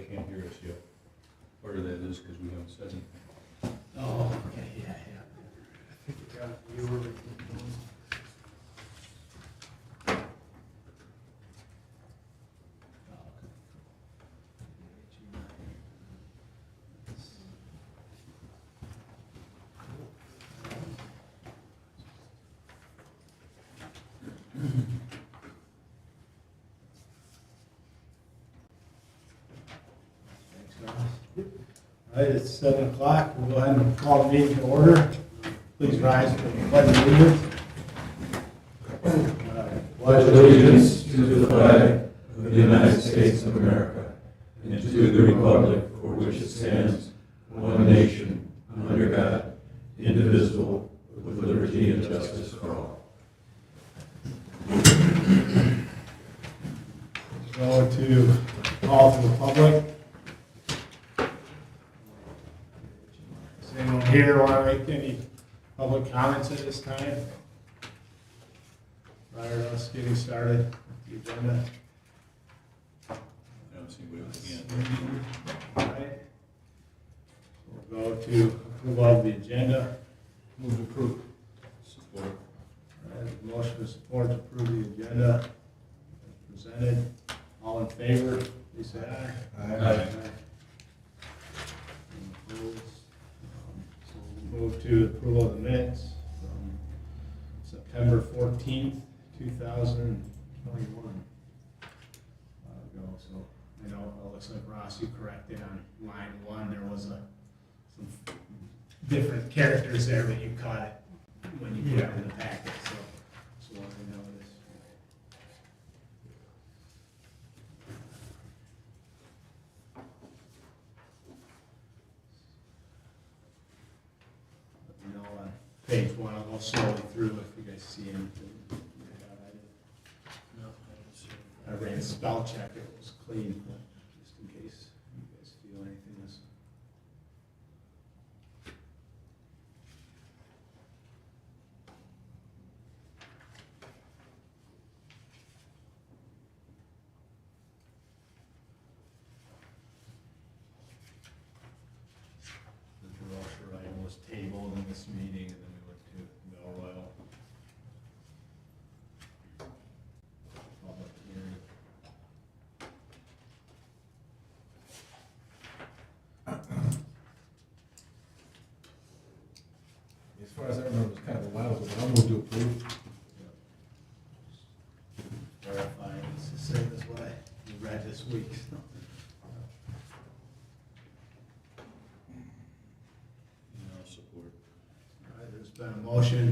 can't hear us yet. Part of that is because we haven't said anything. Oh, okay, yeah. I think you got it. You were. All right, it's 7 o'clock. We'll go ahead and call the meeting to order. Please rise for the pledge of allegiance. Pledge allegiance to the flag of the United States of America and to the republic for which it stands, one nation, under God, indivisible, with liberty and justice for all. Go to call to the public. Does anyone here want to make any public comments at this time? Prior to us getting started with the agenda. I don't see anybody else again. All right. We'll go to approval of the agenda. Move to approve. Support. All right, motion to support to approve the agenda as presented. All in favor, please say aye. Aye. Opposed? So we'll move to approval of the minutes from September 14th, 2021. So I know it looks like Ross, you corrected on line 1. There was some different characters there, but you caught it when you put it in the packet. So let me know this. Let me know on page 1. I'll go slowly through if you guys see anything. I ran a spell check. It was clean, just in case you guys feel anything is. The Drosher item was tabled in this meeting, and then we went to Bell Royal. Public hearing. As far as I remember, it was kind of a while ago, but I'll move to approve. Verifying it's the same as what I read this week. No support. All right, there's been a motion,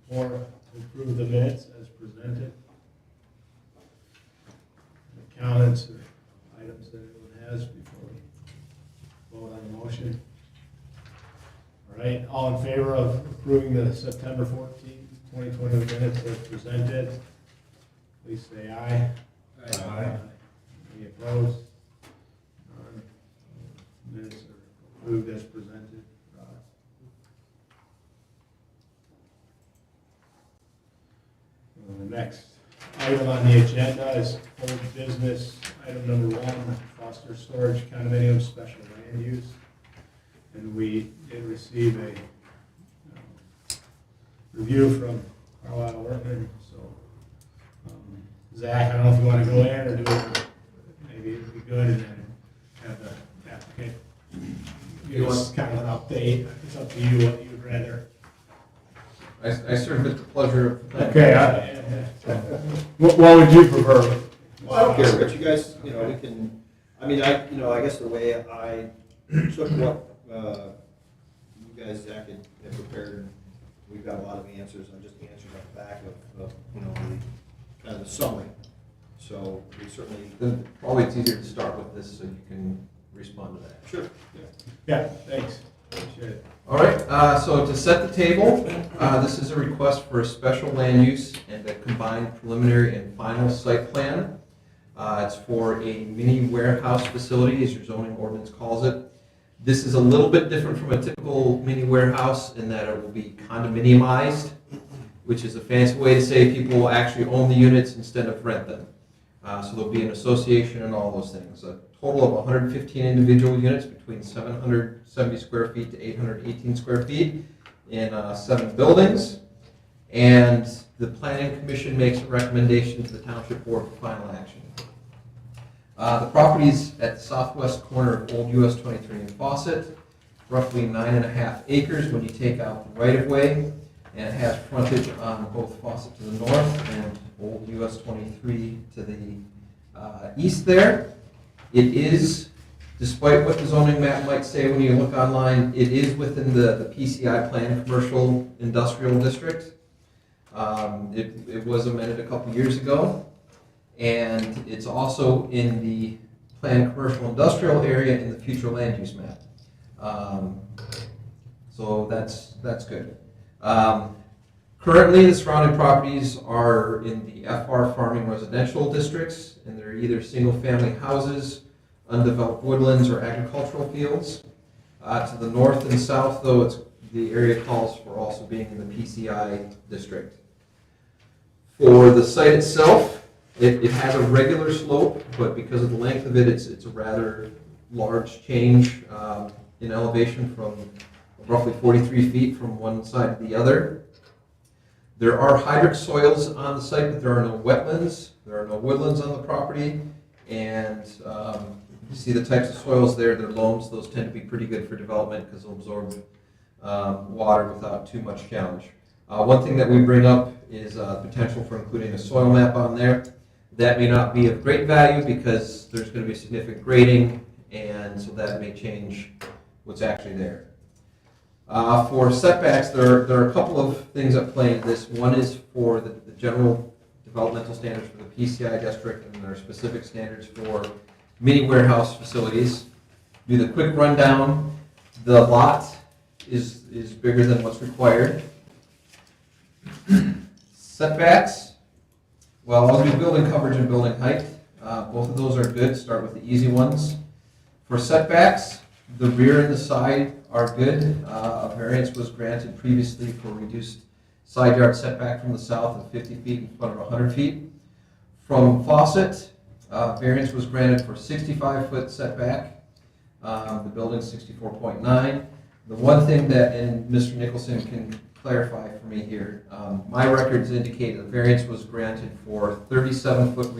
support to approve the minutes as presented. Any comments or items that anyone has before we vote on the motion? All right, all in favor of approving the September 14th, 2020 minutes as presented, please say aye. Aye. Any opposed? None. Minutes are approved as presented. The next item on the agenda is old business, item number 1, Foster Storage Condominium Special Land Use. And we did receive a review from Carlisle Workman, so Zach, I don't know if you want to go in or do it, maybe it'd be good, and then have the applicant give us kind of an update. It's up to you what you'd rather. I serve at the pleasure of. Okay, what would you prefer? Well, I don't care, but you guys, we can, I guess the way I took what you guys, Zach, had prepared, we've got a lot of answers, I just answered off the back of the kind of the summary. So we certainly. Then probably it's easier to start with this so you can respond to that. Sure. Yeah, thanks. Appreciate it. All right, so to set the table, this is a request for a special land use and a combined preliminary and final site plan. It's for a mini warehouse facility, as your zoning ordinance calls it. This is a little bit different from a typical mini warehouse in that it will be condominiumized, which is a fancy way to say people will actually own the units instead of rent them. So there'll be an association and all those things. A total of 115 individual units between 770 square feet to 818 square feet in 7 buildings. And the Planning Commission makes a recommendation to the Township Board for final action. The property is at the southwest corner of Old US 23 and Fawcett, roughly 9.5 acres when you take out the right-of-way, and it has frontage on both Fawcett to the north and Old US 23 to the east there. It is, despite what the zoning map might say when you look online, it is within the PCI plan, Commercial Industrial District. It was amended a couple years ago, and it's also in the planned commercial industrial area in the future land use map. So that's good. Currently, the surrounding properties are in the FR farming residential districts, and they're either single-family houses, undeveloped woodlands, or agricultural fields. To the north and south, though, the area calls for also being in the PCI district. For the site itself, it has a regular slope, but because of the length of it, it's a rather large change in elevation from roughly 43 feet from one side to the other. There are hydric soils on the site, but there are no wetlands. There are no woodlands on the property. And you see the types of soils there. They're loams. Those tend to be pretty good for development because they'll absorb water without too much challenge. One thing that we bring up is potential for including a soil map on there. That may not be of great value because there's going to be significant grading, and so that may change what's actually there. For setbacks, there are a couple of things at play in this. One is for the general developmental standards for the PCI district, and there are specific standards for mini warehouse facilities. Do the quick rundown. The lot is bigger than what's required. Setbacks. Well, I'll do building coverage and building height. Both of those are good. Start with the easy ones. For setbacks, the rear and the side are good. A variance was granted previously for reduced side yard setback from the south of 50 feet in front of 100 feet. From Fawcett, variance was granted for 65-foot setback. The building's 64.9. The one thing that, and Mr. Nicholson can clarify for me here, my records indicate a variance was granted for 37-foot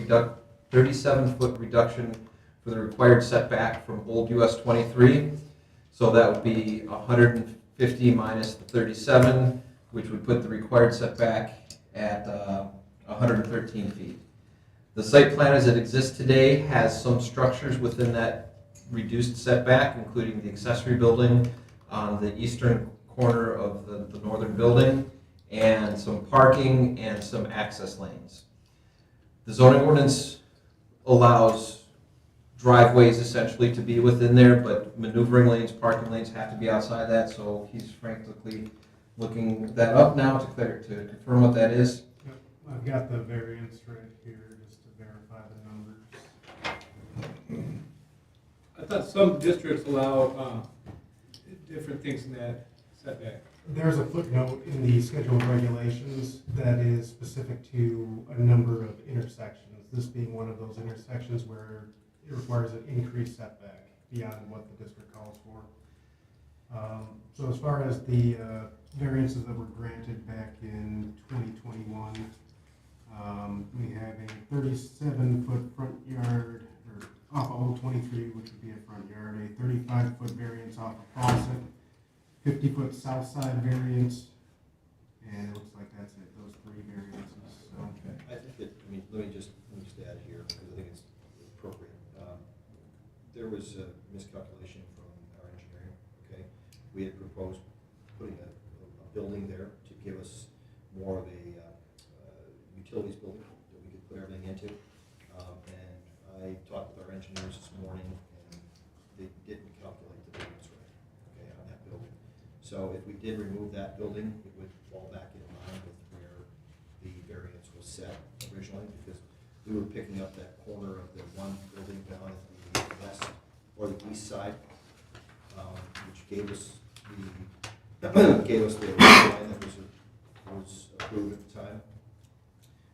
reduction for the required setback from Old US 23. So that would be 150 minus the 37, which would put the required setback at 113 feet. The site plan as it exists today has some structures within that reduced setback, including the accessory building on the eastern corner of the northern building, and some parking and some access lanes. The zoning ordinance allows driveways essentially to be within there, but maneuvering lanes, parking lanes have to be outside that, so he's frantically looking that up now to confirm what that is. Yep, I've got the variance right here just to verify the numbers. I thought some districts allow different things in that setback. There's a footnote in the schedule of regulations that is specific to a number of intersections, this being one of those intersections where it requires an increased setback beyond what the district calls for. So as far as the variances that were granted back in 2021, we have a 37-foot front yard, or off of Old 23, which would be a front yard, a 35-foot variance off of Fawcett, 50-foot south side variance, and it looks like that's it, those 3 variances. So. I think that, let me just add here, because I think it's appropriate. There was a miscalculation from our engineering, okay? We had proposed putting a building there to give us more of a utilities building that we could put everything into. And I talked with our engineers this morning, and they didn't calculate the variance right, okay, on that building. So if we did remove that building, it would fall back in line with where the variance was set originally, because we were picking up that corner of the one building down at the west or the east side, which gave us the line that was approved at the time.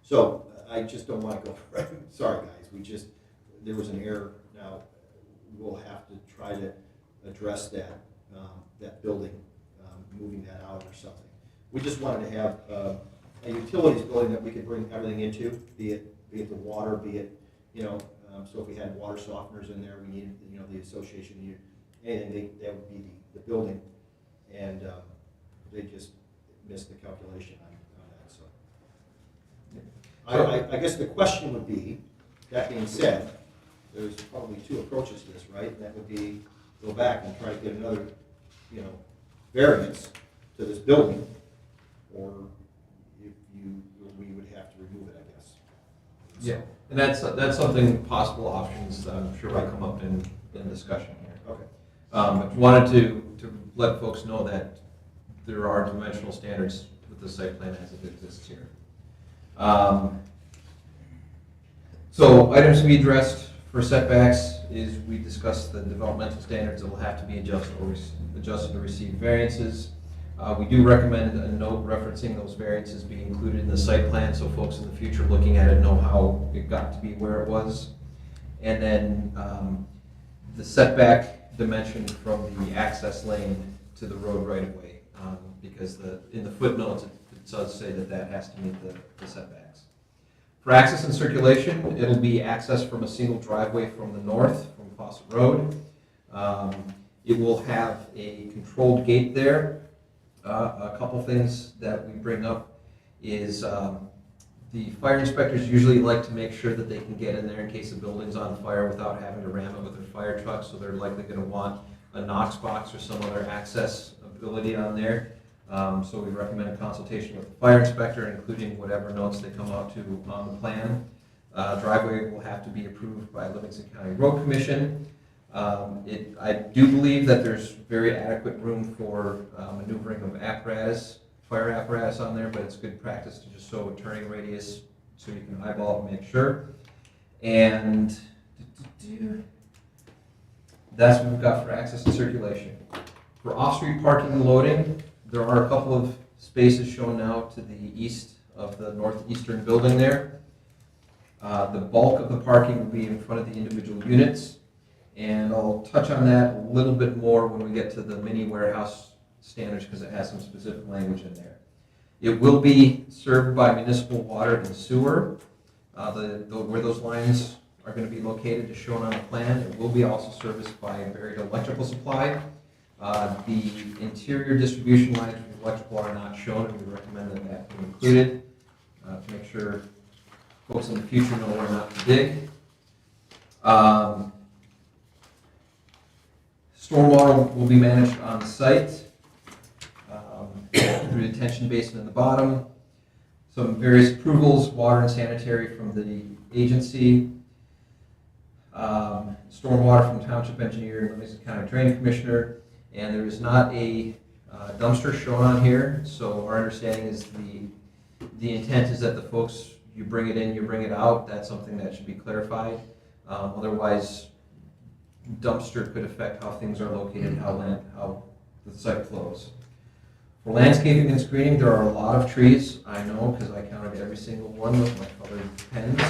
So I just don't want to go. Sorry, guys. There was an error. Now we'll have to try to address that, that building, moving that out or something. We just wanted to have a utilities building that we could bring everything into, be it the water, be it, so if we had water softeners in there, we needed, the association needed anything, that would be the building. And they just missed the calculation on that, so. I guess the question would be, that being said, there's probably two approaches to this, right? And that would be, go back and try to get another, variance to this building, or if we would have to remove it, I guess. Yeah, and that's something, possible options, I'm sure will come up in discussion here. Okay. But wanted to let folks know that there are dimensional standards with the site plan as it exists here. So items to be addressed for setbacks is we discussed the developmental standards that will have to be adjusted to receive variances. We do recommend a note referencing those variances be included in the site plan so folks in the future looking at it know how it got to be where it was. And then the setback dimension from the access lane to the road right of way, because in the footnotes it does say that has to meet the setbacks. For access and circulation, it'll be access from a single driveway from the north, from Fawcett Road. It will have a controlled gate there. A couple things that we bring up is the fire inspectors usually like to make sure that they can get in there in case the building's on fire without having to ram it with their fire truck, so they're likely going to want a Knox box or some other access ability on there. So we recommend a consultation with the fire inspector, including whatever notes they come out to on the plan. Driveway will have to be approved by Livingston County Road Commission. I do believe that there's very adequate room for maneuvering of fire apparatus on there, but it's good practice to just show a turning radius so you can eyeball it and make sure. And that's what we've got for access and circulation. For off-street parking and loading, there are a couple of spaces shown now to the east of the northeastern building there. The bulk of the parking will be in front of the individual units, and I'll touch on that a little bit more when we get to the mini warehouse standards because it has some specific language in there. It will be served by municipal water and sewer. Where those lines are going to be located is shown on the plan. It will be also serviced by a buried electrical supply. The interior distribution lines for electrical are not shown, and we recommend that be included to make sure folks in the future know where not to dig. Stormwater will be managed on site through the detention basin in the bottom. Some various approvals, water and sanitary from the agency. Stormwater from Township Engineer and Livingston County Drain Commissioner. And there is not a dumpster shown on here, so our understanding is the intent is that the folks, you bring it in, you bring it out. That's something that should be clarified. Otherwise, dumpster could affect how things are located, how the site flows. For landscaping and screening, there are a lot of trees, I know, because I counted every single one with my colored pens.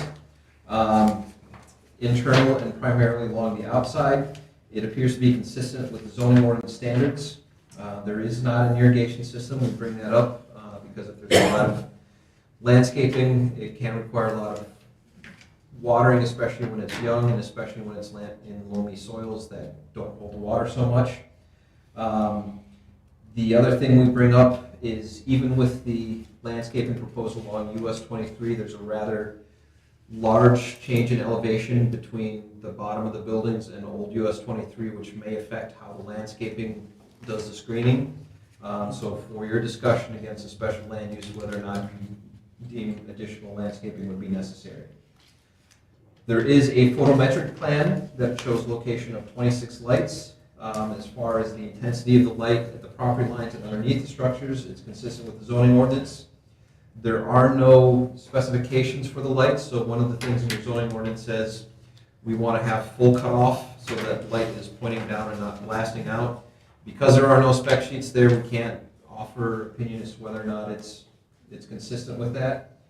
Internal and primarily along the outside. It appears to be consistent with the zoning ordinance standards. There is not an irrigation system. We bring that up because if there's a lot of landscaping, it can require a lot of watering, especially when it's young and especially when it's in loamy soils that don't hold the water so much. The other thing we bring up is even with the landscaping proposal along US 23, there's a rather large change in elevation between the bottom of the buildings and old US 23, which may affect how the landscaping does the screening. So for your discussion against a special land use, whether or not you deem additional landscaping would be necessary. There is a photometric plan that shows location of 26 lights. As far as the intensity of the light at the property lines and underneath the structures, it's consistent with the zoning ordinance. There are no specifications for the lights, so one of the things in your zoning ordinance says we want to have full cutoff so that light is pointing down and not blasting out. Because there are no spec sheets there, we can't offer opinion as to whether or not it's consistent with that.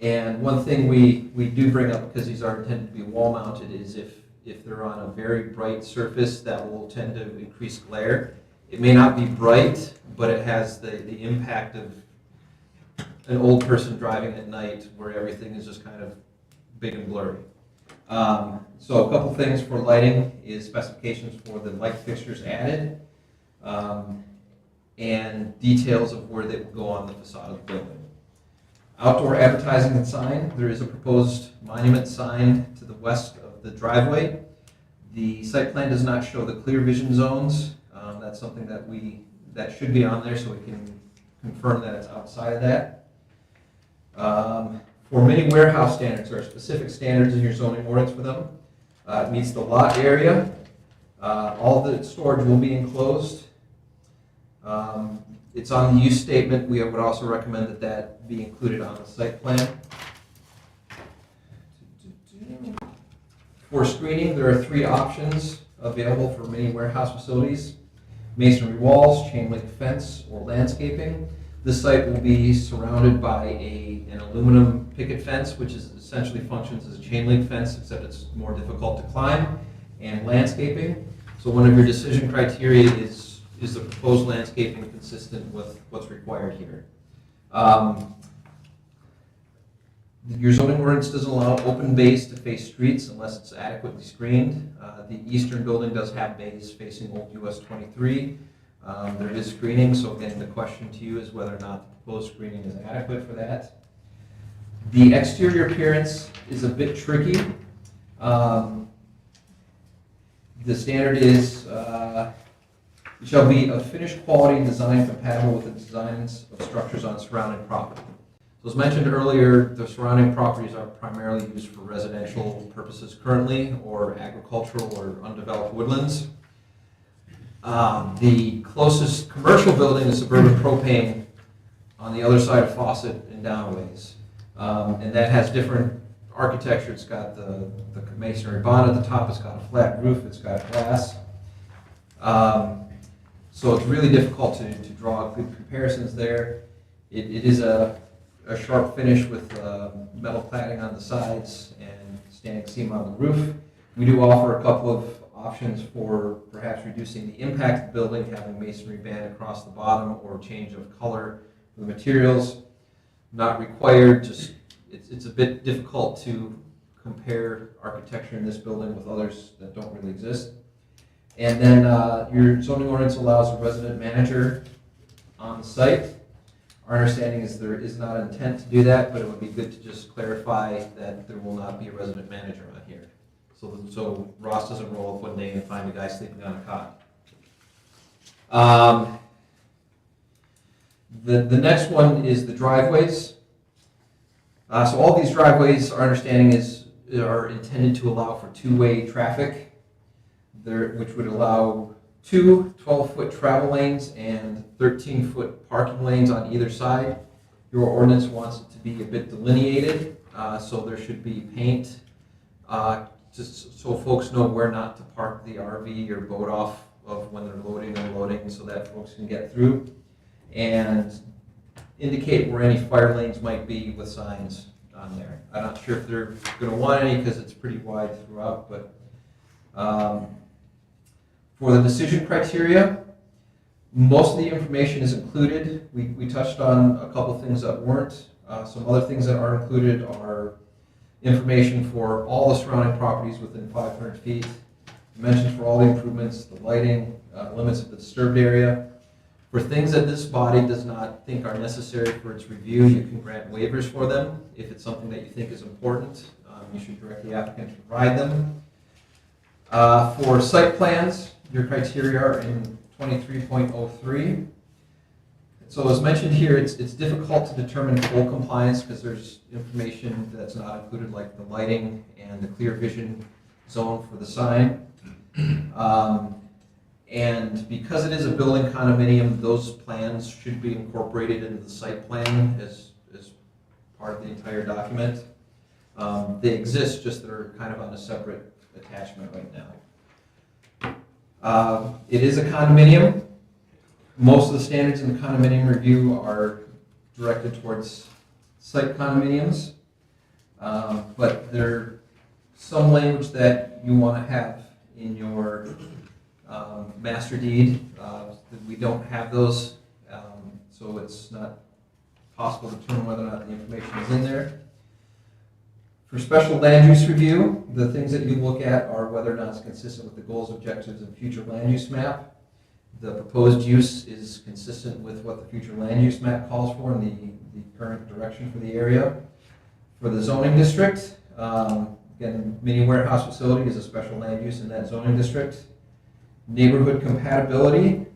And one thing we do bring up, because these are intended to be wall mounted, is if they're on a very bright surface, that will tend to increase glare. It may not be bright, but it has the impact of an old person driving at night where everything is just kind of big and blurry. So a couple things for lighting is specifications for the light fixtures added, and details of where they will go on the facade of the building. Outdoor advertising and sign, there is a proposed monument sign to the west of the driveway. The site plan does not show the clear vision zones. That's something that should be on there so we can confirm that it's outside of that. For mini warehouse standards, there are specific standards in your zoning ordinance for them. It meets the lot area. All the storage will be enclosed. It's on the use statement. We would also recommend that that be included on the site plan. For screening, there are 3 options available for mini warehouse facilities: masonry walls, chain link fence, or landscaping. This site will be surrounded by an aluminum picket fence, which is essentially functions as a chain link fence, except it's more difficult to climb, and landscaping. So one of your decision criteria is the proposed landscaping consistent with what's required here. Your zoning ordinance doesn't allow open bays to face streets unless it's adequately screened. The eastern building does have bays facing Old US 23. There is screening, so again, the question to you is whether or not the proposed screening is adequate for that. The exterior appearance is a bit tricky. The standard is, it shall be of finished quality and design compatible with the designs of structures on surrounding property. So as mentioned earlier, the surrounding properties are primarily used for residential purposes currently, or agricultural or undeveloped woodlands. The closest commercial building is Suburban Propane on the other side of Fawcett and downways. And that has different architecture. It's got the masonry bond at the top, it's got a flat roof, it's got glass. So it's really difficult to draw good comparisons there. It is a sharp finish with metal cladding on the sides and standing seam on the roof. We do offer a couple of options for perhaps reducing the impact of the building, having masonry band across the bottom or change of color for the materials. Not required, just it's a bit difficult to compare architecture in this building with others that don't really exist. And then your zoning ordinance allows a resident manager on the site. Our understanding is there is not intent to do that, but it would be good to just clarify that there will not be a resident manager on here. So Ross doesn't roll up one day and find a guy sleeping on a cot. The next one is the driveways. So all these driveways, our understanding is, are intended to allow for two-way traffic, which would allow 2 12-foot travel lanes and 13-foot parking lanes on either side. Your ordinance wants it to be a bit delineated, so there should be paint, just so folks know where not to park the RV or boat off of when they're loading and unloading, so that folks can get through, and indicate where any fire lanes might be with signs on there. I'm not sure if they're going to want any because it's pretty wide throughout, but for the decision criteria, most of the information is included. We touched on a couple things that weren't. Some other things that are included are information for all the surrounding properties within 500 feet, dimensions for all the improvements, the lighting, limits of the disturbed area. For things that this body does not think are necessary for its review, you can grant waivers for them. If it's something that you think is important, you should direct the applicant to provide them. For site plans, your criteria are in 23.03. So as mentioned here, it's difficult to determine full compliance because there's information that's not included, like the lighting and the clear vision zone for the sign. And because it is a building condominium, those plans should be incorporated into the site plan as part of the entire document. They exist, just they're kind of on a separate attachment right now. It is a condominium. Most of the standards in the condominium review are directed towards site condominiums. But there some language that you want to have in your master deed. We don't have those, so it's not possible to determine whether or not the information is in there. For special land use review, the things that you look at are whether or not it's consistent with the goals, objectives, and future land use map. The proposed use is consistent with what the future land use map calls for and the current direction for the area. For the zoning district, again, mini warehouse facility is a special land use in that zoning district. Neighborhood compatibility,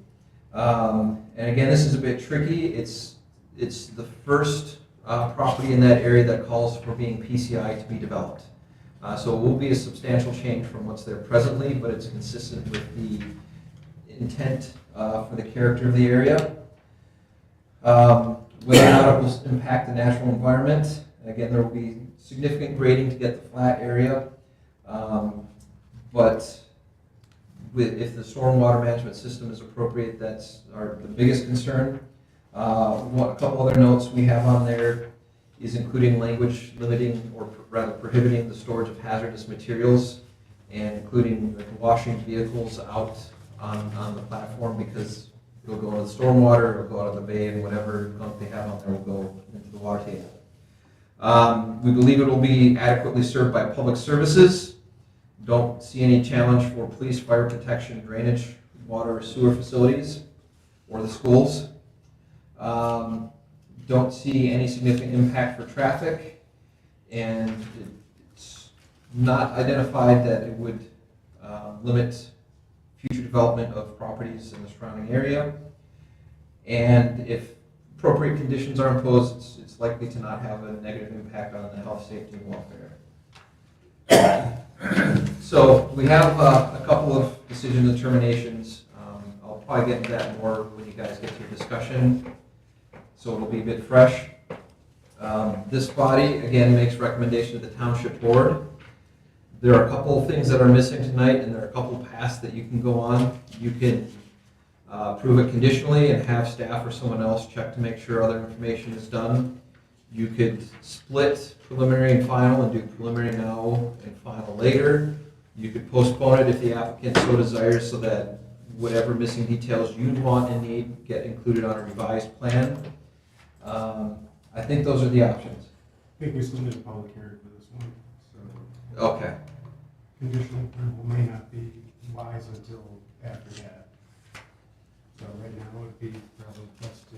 and again, this is a bit tricky. It's the first property in that area that calls for being PCI to be developed. So it will be a substantial change from what's there presently, but it's consistent with the intent for the character of the area. Whether or not it will impact the natural environment, again, there will be significant grading to get the flat area, but if the stormwater management system is appropriate, that's the biggest concern. A couple other notes we have on there is including language limiting or rather prohibiting the storage of hazardous materials and including washing vehicles out on the platform because it'll go into the stormwater, it'll go out of the bay, and whatever gunk they have on there will go into the water table. We believe it will be adequately served by public services. Don't see any challenge for police, fire protection, drainage, water, or sewer facilities, or the schools. Don't see any significant impact for traffic, and it's not identified that it would limit future development of properties in the surrounding area. And if appropriate conditions are imposed, it's likely to not have a negative impact on the health, safety, and welfare. So we have a couple of decision determinations. I'll probably get into that more when you guys get to your discussion, so it'll be a bit fresh. This body, again, makes recommendation to the township board. There are a couple of things that are missing tonight, and there are a couple of paths that you can go on. You can approve it conditionally and have staff or someone else check to make sure other information is done. You could split preliminary and final and do preliminary now and final later. You could postpone it if the applicant so desires so that whatever missing details you want and need get included on a revised plan. I think those are the options. I think we still need a public hearing for this one, so Okay. conditional approval may not be wise until after that. So right now it would be probably best to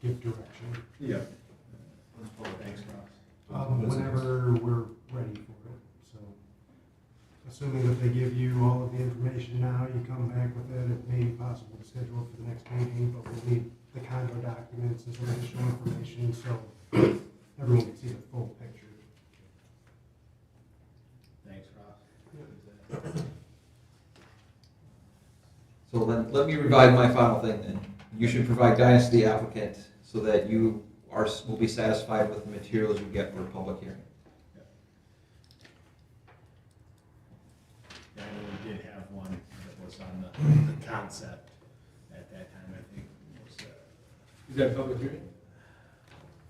give direction. Yeah. Thanks, Ross. Whenever we're ready for it, so. Assuming that they give you all of the information now, you come back with it, it may be possible to schedule it for the next meeting, but we'll need the condo documents and some additional information, so everyone can see the full picture. Thanks, Ross. So then, let me revive my final thing then. You should provide guidance to the applicant so that you will be satisfied with the materials you get for a public hearing. Yeah, I know we did have one that was on the concept at that time, I think. Is that a public hearing?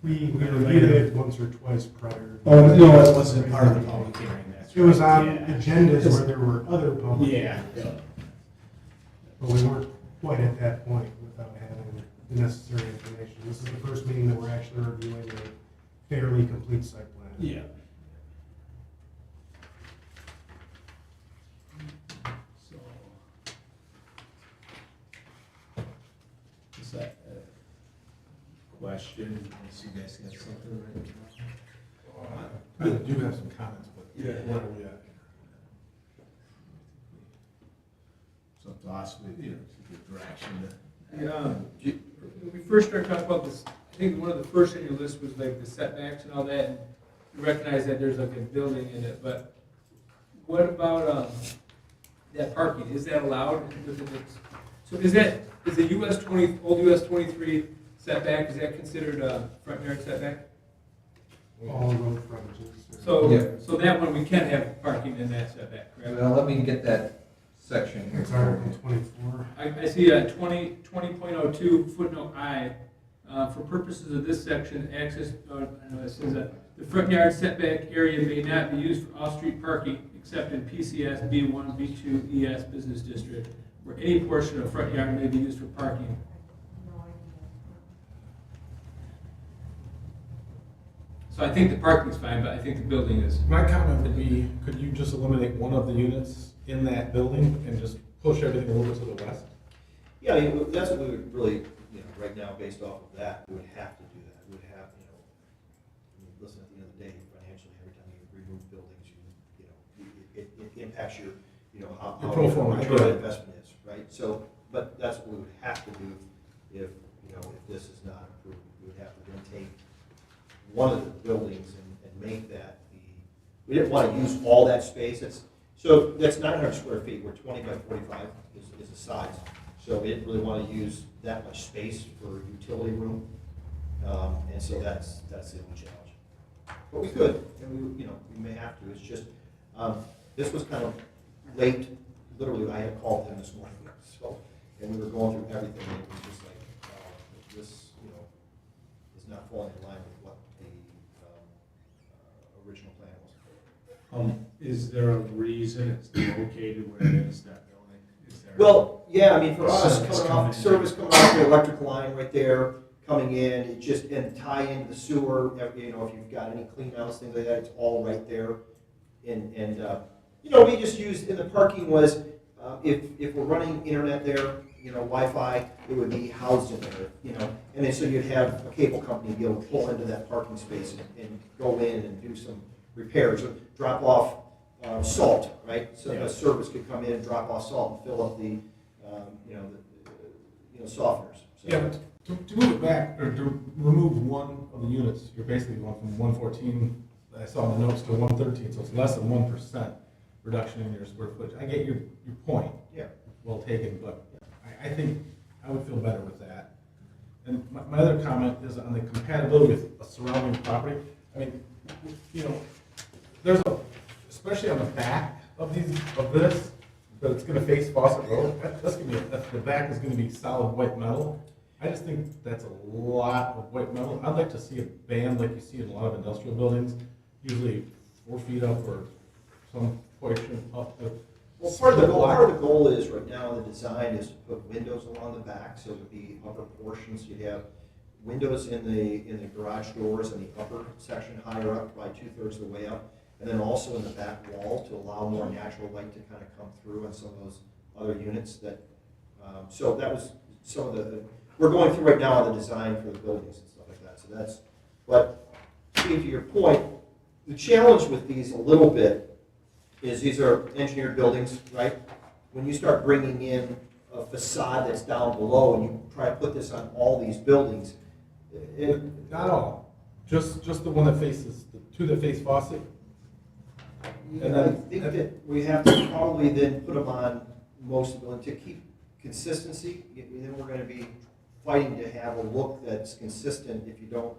We reviewed it once or twice prior. Oh, no, it wasn't part of the public hearing, that's It was right. on Yeah. agendas where there were other public Yeah. hearings, but we weren't quite at that point without having the necessary information. This is the first meeting that we're actually reviewing a fairly complete site plan. Yeah. So. Is that a question? Unless you guys got something right now? I do have some comments, but Yeah. where are we at? Some thoughts, with, you know, to give direction to. Yeah. When we first started talking about this, I think one of the first on your list was like the setbacks and all that, and you recognize that there's like a building in it, but what about, that parking, is that allowed within the, so is the old US 23 setback, is that considered a front yard setback? All road frontages. So, Yeah. so that one, we can have parking in that setback, correct? Well, let me get that section here. It's Article 24. I see 20.02 footnote I, For purposes of this section, access, I know it says that the front yard setback area may not be used for off-street parking except in PCS B1, B2, ES business district, where any portion of front yard may be used for parking. So I think the parking's fine, but I think the building is. My comment would be, could you just eliminate one of the units in that building and just push everything over to the west? Yeah, I mean, that's what we would really, right now, based off of that, we would have to do that. We would have, I mean, listen, at the end of the day, financially, every time you remove buildings, it impacts your, how Your pro forma, return on yeah. investment is, right? So, but that's what we would have to do if this is not approved. We would have to then take one of the buildings and make that we didn't want to use all that space. So that's 900 square feet, where 20 by 45 is the size. So we didn't really want to use that much space for utility room. And so that's the only challenge. But we could, and we may have to. It's just, this was kind of late. Literally, I had called him this morning, so, and we were going through everything, and it was just like, this, is not falling in line with what the original plan was. Is there a reason it's located where it is, that building? Is there? Well, yeah, I mean, for us, Service coming coming off, in. service coming off the electric line right there, coming in, it just, and tie into the sewer, if you've got any clean outs, things like that, it's all right there. And we just used, and the parking was, if we're running internet there, Wi-Fi, it would be housed in there, and then so you'd have a cable company be able to pull into that parking space and go in and do some repairs, or drop off salt, right? So Yeah. a service could come in and drop off salt and fill up the, softeners. So- Yeah, but to move it back, or to remove one of the units, you're basically going from 114, I saw in the notes, to 113, so it's less than 1% reduction in your square footage. I get your point. Yeah. Well taken, but I think I would feel better with that. And my other comment is on the compatibility with a surrounding property. I mean, there's especially on the back of this, but it's gonna face Fawcett Road, the back is gonna be solid white metal. I just think that's a lot of white metal. I'd like to see a band like you see in a lot of industrial buildings, usually 4 feet up or some portion up. Well, part of the goal is, right now, the design is to put windows along the back, so that the upper portions, you'd have windows in the garage doors in the upper section, higher up, by 2/3 of the way up, and then also in the back wall to allow more natural light to kind of come through on some of those other units that, so that was some of the, we're going through right now the design for the buildings and stuff like that, so that's, but Steve, to your point, the challenge with these a little bit is these are engineered buildings, right? When you start bringing in a facade that's down below and you try to put this on all these buildings, Not all, just the one that faces, the two that face Fawcett. And I then- think that we have to probably then put them on most of them to keep consistency. Then we're going to be fighting to have a look that's consistent if you don't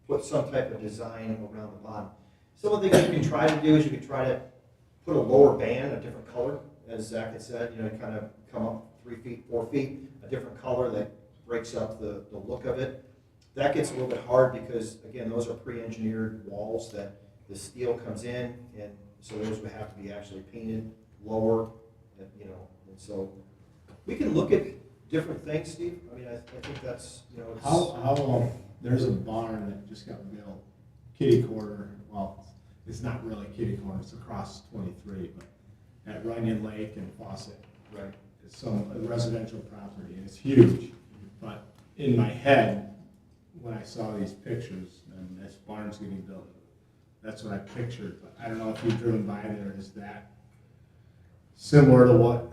put some type of design around the bottom. Some of the things you can try to do is you can try to put a lower band, a different color, as Zach had said, kind of come up 3 feet, 4 feet, a different color that breaks up the look of it. That gets a little bit hard because, again, those are pre-engineered walls that the steel comes in, and so those would have to be actually painted lower, and so we can look at different things, Steve. I mean, I think that's, it's. How, there's a barn that just got built, kitty corner, well, it's not really kitty corner, it's across 23, but at Runyon Lake and Fawcett. Right. It's some residential property, and it's huge. But in my head, when I saw these pictures, and this barn's getting built, that's what I pictured. But I don't know if you've driven by there, is that similar to what,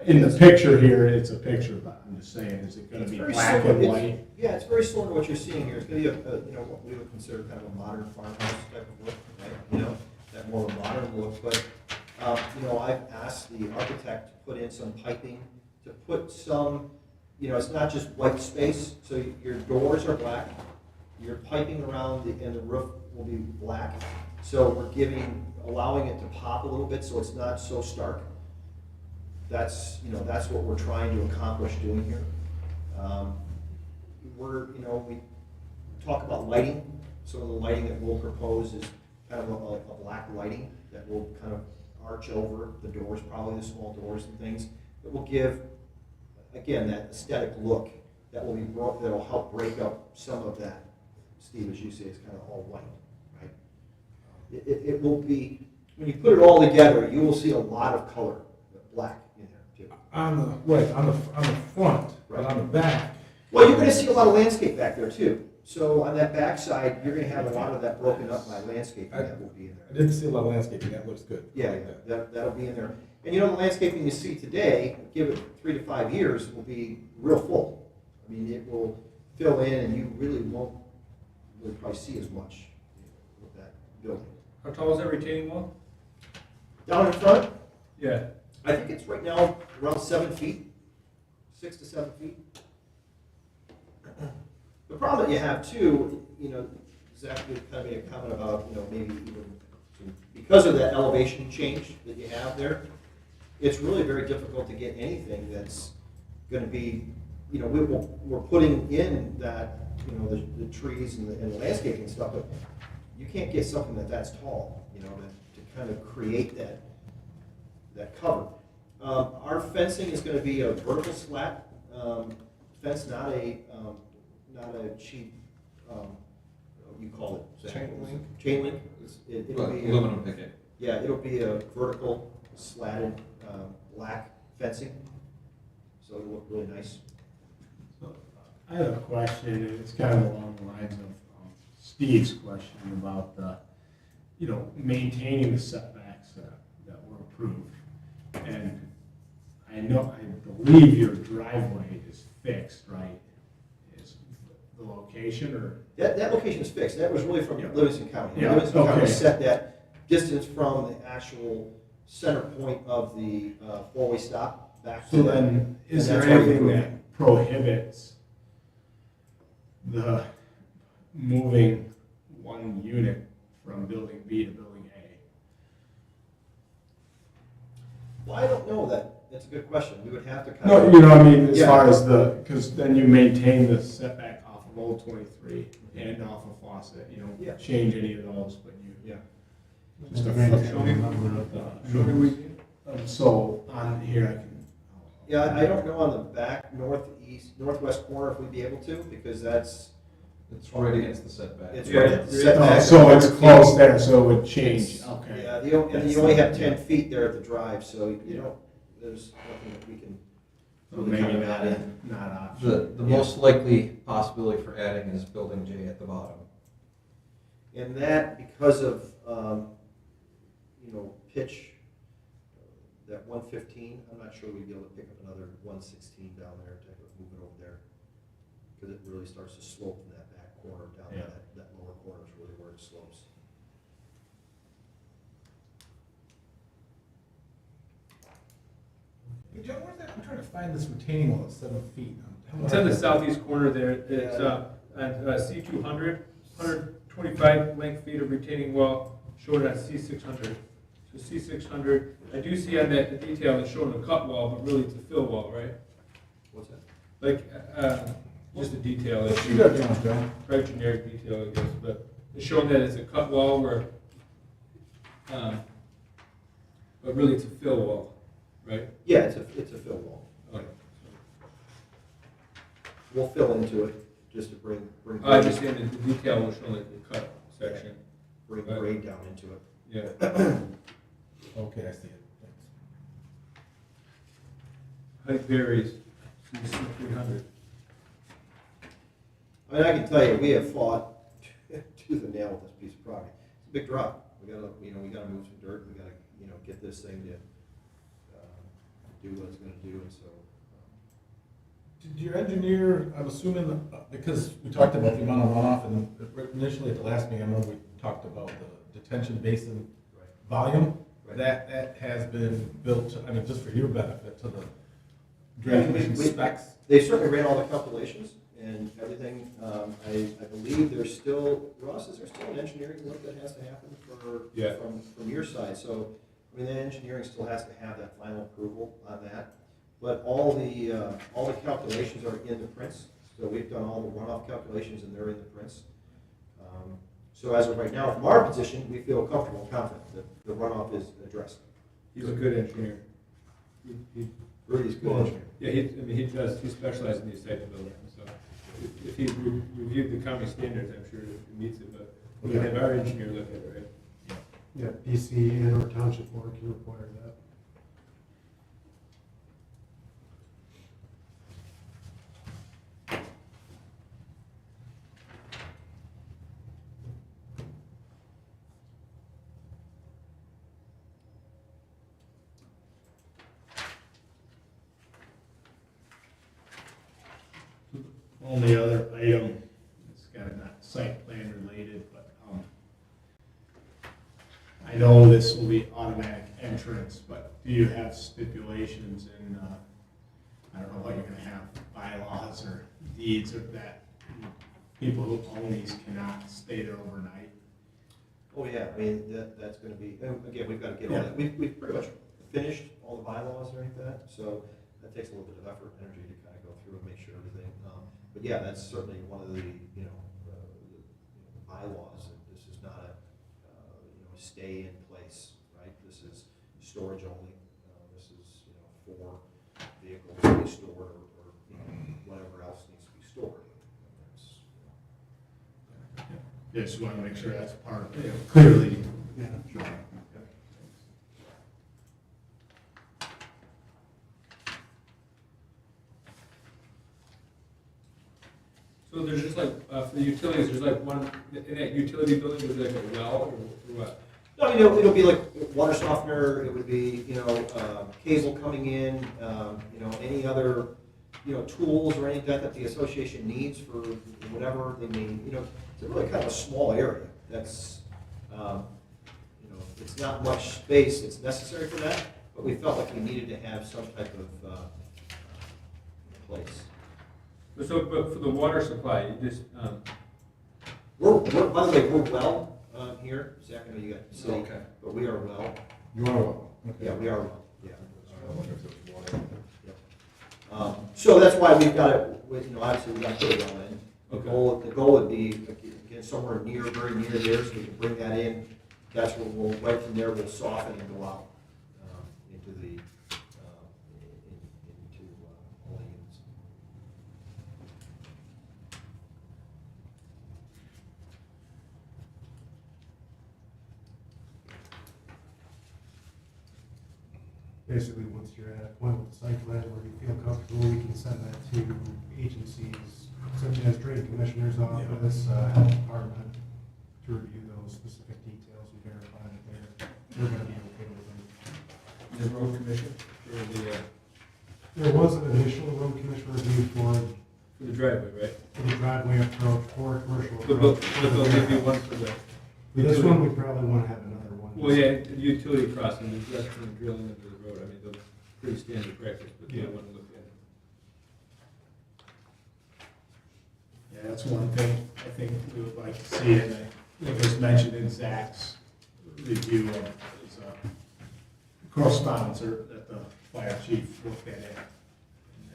in the picture here, it's a picture, but I'm just saying, is it gonna It's be very black similar. and white? Yeah, it's very similar to what you're seeing here. It's going to be what we would consider kind of a modern farmhouse type of look, right? That more of a modern look. But, I've asked the architect to put in some piping, to put some, it's not just white space. So your doors are black, your piping around and the roof will be black. So we're allowing it to pop a little bit so it's not so stark. That's what we're trying to accomplish doing here. we talk about lighting. Some of the lighting that we'll propose is kind of a black lighting that will kind of arch over the doors, probably the small doors and things, that will give, again, that aesthetic look that will that'll help break up some of that, Steve, as you say, it's kind of all white, right? It will be, when you put it all together, you will see a lot of color, black in there too. On the front, but on the back. Well, you're gonna see a lot of landscape back there too. So on that back side, you're gonna have a lot of that broken up by landscaping that will be in I there. didn't see a lot of landscaping, that looks good. Yeah, that'll be in there. And you know, the landscaping you see today, give it 3 to 5 years, will be real full. I mean, it will fill in and you really won't really probably see as much with that building. How tall is that retaining wall? Down in front, Yeah. I think it's right now around 7 feet, 6 to 7 feet. The problem that you have too, you know, Zach kind of made a comment about, you know, maybe even because of that elevation change that you have there, it's really very difficult to get anything that's going to be, you know, we're putting in that, you know, the trees and the landscaping and stuff, but you can't get something that's tall, you know, to kind of create that cover. Our fencing is going to be a vertical slat fence, not a cheap, you call it? Zach? Chain link? Chain link. It'll be Aluminum picket. yeah, it'll be a vertical slatted black fencing, so it'll look really nice. I have a question, and it's kind of along the lines of Steve's question about the, you know, maintaining the setbacks that were approved. And I believe your driveway is fixed, right? Is the location or? That location is fixed. That was really from Yeah. Livingston County. Yeah, Livingston County okay. set that distance from the actual center point of the four-way stop back to So that. then, is And there that's already anything approved. that prohibits the moving one unit from building B to building A? Well, I don't know that. That's a good question. We would have to kind No, of. you know, I mean, as Yeah. far as because then you maintain the setback off of Old 23 and off of Fawcett, you Yeah. don't change any of those, but you. Yeah. Just a Great function number of Show me what you So on here, I can. Yeah, I don't know on the back northwest corner if we'd be able to, because that's, It's right against the setback. it's Yeah, right at the there is- setback. So it's close there, so it would change, okay. Yeah, and you only have 10 feet there at the drive, so you don't, there's nothing that we can. So really maybe kind of not, add in. not option. The most likely possibility for adding is building J at the bottom. And that, because of, you know, pitch, that 115, I'm not sure we'd be able to pick up another 116 down there, to move it over there. Because it really starts to slope in that back corner down there, that lower corner is really where it slopes. Hey, John, where's that? I'm trying to find this retaining wall at 7 feet. It's in the southeast corner there. It's on C200, 125 length feet of retaining wall, showed on C600. So C600, I do see on that the detail it's showing a cut wall, but really it's a fill wall, right? What's that? Like, just a detail, it's You got John, John. probably generic detail, I guess, but it's showing that it's a cut wall where, but really it's a fill wall, right? Yeah, it's a fill wall. Okay. We'll fill into it just to bring I just saying that the detail was showing like the cut section, grade down into it. yeah. Okay, I see it. Thanks. Height varies, C300. I mean, I can tell you, we have fought tooth and nail with this piece of property. It's a big drop. We gotta move some dirt. We gotta, get this thing to do what it's gonna do, and so. Did your engineer, I'm assuming, because we talked about the amount of runoff, and initially at the last meeting, I remember we talked about the detention basin Right. volume. Right. That has been built, I mean, just for your benefit, to the drainage commission specs. They certainly ran all the calculations and everything. I believe there's still, Ross, is there still an engineering work that has to happen Yeah. from your side? So, I mean, the engineering still has to have that final approval on that. But all the calculations are in the prints, So we've done all the runoff calculations and they're in the prints. So as of right now, from our position, we feel comfortable and confident that the runoff is addressed. He's a good engineer. He, Rudy's good engineer. yeah, he specializes in these types of buildings, so if he reviewed the county standards, I'm sure it meets it, but we can have our engineer look at it, right? Yeah, PC and or township board can require that. Only other item, it's kind of not site plan related, but, I know this will be automatic entrance, but do you have stipulations in, I don't know what you're gonna have, bylaws or deeds or that people who own these cannot stay there overnight? Oh, yeah, I mean, that's gonna be, and again, we've gotta get all that, we've pretty much finished all the bylaws and everything like that, so that takes a little bit of effort, energy to kind of go through and make sure everything, but yeah, that's certainly one of the, the bylaws, that this is not a, stay in place, right? This is storage only, this is, for vehicles to be stored or whatever else needs to be stored. Just wanna make sure that's part of it, clearly. Yeah. Sure. So there's just like, for the utilities, there's like one, in that utility building, there's like a well or what? No, it'll be like water softener, it would be, cable coming in, any other, tools or anything that the association needs for whatever they need, it's really kind of a small area. That's, it's not much space that's necessary for that, but we felt like we needed to have some type of, place. So, but for the water supply, you just, We're, by the way, we're well, here, Zach, I know you got to see, Okay. but we are well, You are well. Okay. yeah, we are well, yeah. I wonder if there's water. So that's why we've got it, obviously we've got to put it all in. Okay. The goal would be, again, somewhere very near there, so we can bring that in. That's where we'll, right from there, we'll soften and go out into the, into all the units. Basically, once you're at a point with the site plan where you feel comfortable, we can send that to agencies such as Trade Commissioner's Office, Health Department, to review those specific details and verify that they're gonna be okay with them. the road commission, or There was an initial road commissioner review for the driveway, right? the driveway approach, for commercial But they'll approach. give you one for the, This one, we probably wanna have another one. well, yeah, the utility crossing, the rest from drilling into the road, I mean, they're pretty standard practice, but they Yeah. want to look at it. Yeah, that's one thing I think we would like to see, and I think it was mentioned in Zach's review of his correspondence, or that the fire chief looked at it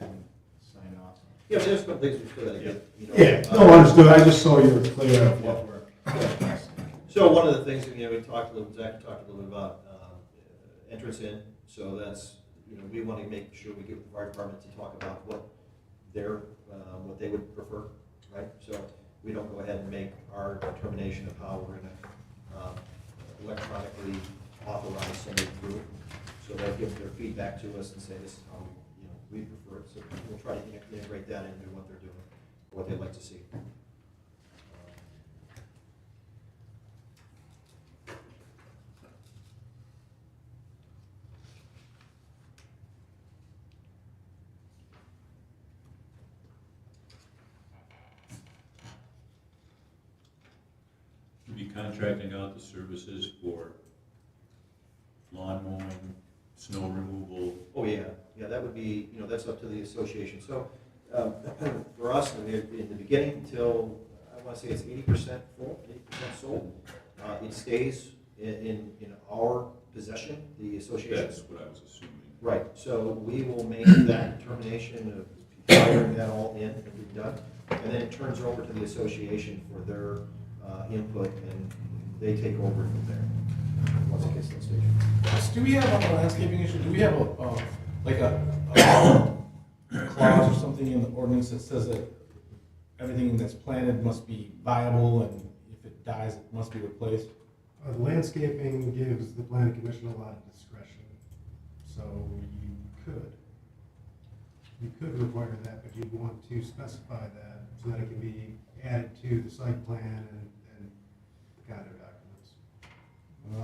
and signed off. Yeah, but there's some things we still gotta get, Yeah, no, understood, I just saw you were clear of what we're. So one of the things, we talked a little, Zach talked a little bit about entrance in, so that's, we want to make sure we get with the fire department to talk about what what they would prefer, right? So we don't go ahead and make our determination of how we're gonna electronically authorize somebody through. So they'll give their feedback to us and say, this is how we prefer it, so we'll try to integrate that into what they're doing, what they'd like to see. Be contracting out the services for lawn mowing, snow removal. Oh, yeah, that would be, that's up to the association. So, for us, in the beginning, until, I wanna say it's 80% full, 80% sold, it stays in our possession, the association. That's what I was assuming. Right, so we will make that determination of firing that all in and be done. And then it turns over to the association for their input, and they take over from there, once it gets to the stage. Do we have on the landscaping issue, do we have a clause or something in the ordinance that says that everything that's planted must be viable, and if it dies, it must be replaced? Landscaping gives the planning commission a lot of discretion, so you could require that, but you'd want to specify that so that it can be added to the site plan and the condo documents. Well,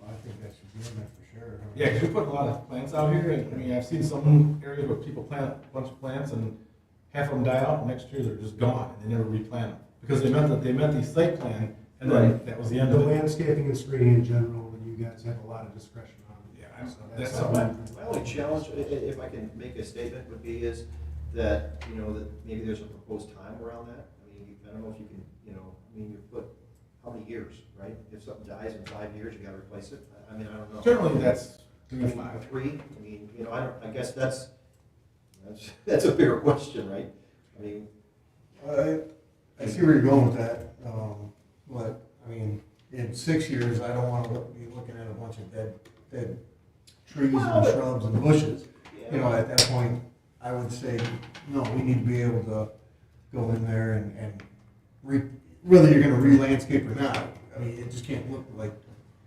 I think that should be in there for sure. Yeah, because we put a lot of plants out here, and I mean, I've seen some areas where people plant a bunch of plants and half of them die out, and next year they're just gone, and they never replant them. Because they meant the site plan, and then that was the end The of it. landscaping and screening in general, you guys have a lot of discretion on. Yeah, So that's that's something. My only challenge, if I can make a statement, would be is that, that maybe there's a proposed time around that. I mean, I don't know if you can, you put, how many years, right? If something dies in 5 years, you gotta replace it. I mean, I don't know. Generally, that's 3 to I mean, 5. 3, I mean, I guess that's a bigger question, right? I mean, I see where you're going with that, but, I mean, in 6 years, I don't wanna be looking at a bunch of dead trees and shrubs and bushes. At that point, I would say, no, we need to be able to go in there and whether you're gonna re-landscape or not, I mean, it just can't look like.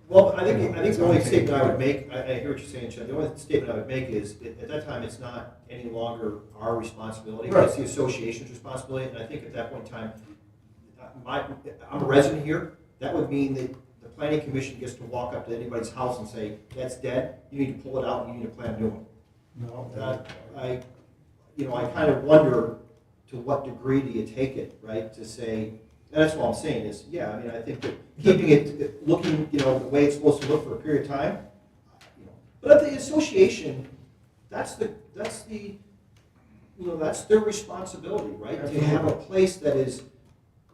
well, I think the only statement I would make, I hear what you're saying, Chad, the only statement I would make is, at that time, it's not any longer our responsibility, Right. it's the association's responsibility, and I think at that point in time, I'm a resident here, that would mean that the planning commission gets to walk up to anybody's house and say, that's dead, you need to pull it out, and you need to plant a new one. No. I kind of wonder, to what degree do you take it, right, to say, and that's what I'm saying is, yeah, I mean, I think that keeping it looking, the way it's supposed to look for a period of time, but at the association, that's their responsibility, right? To have a place that is,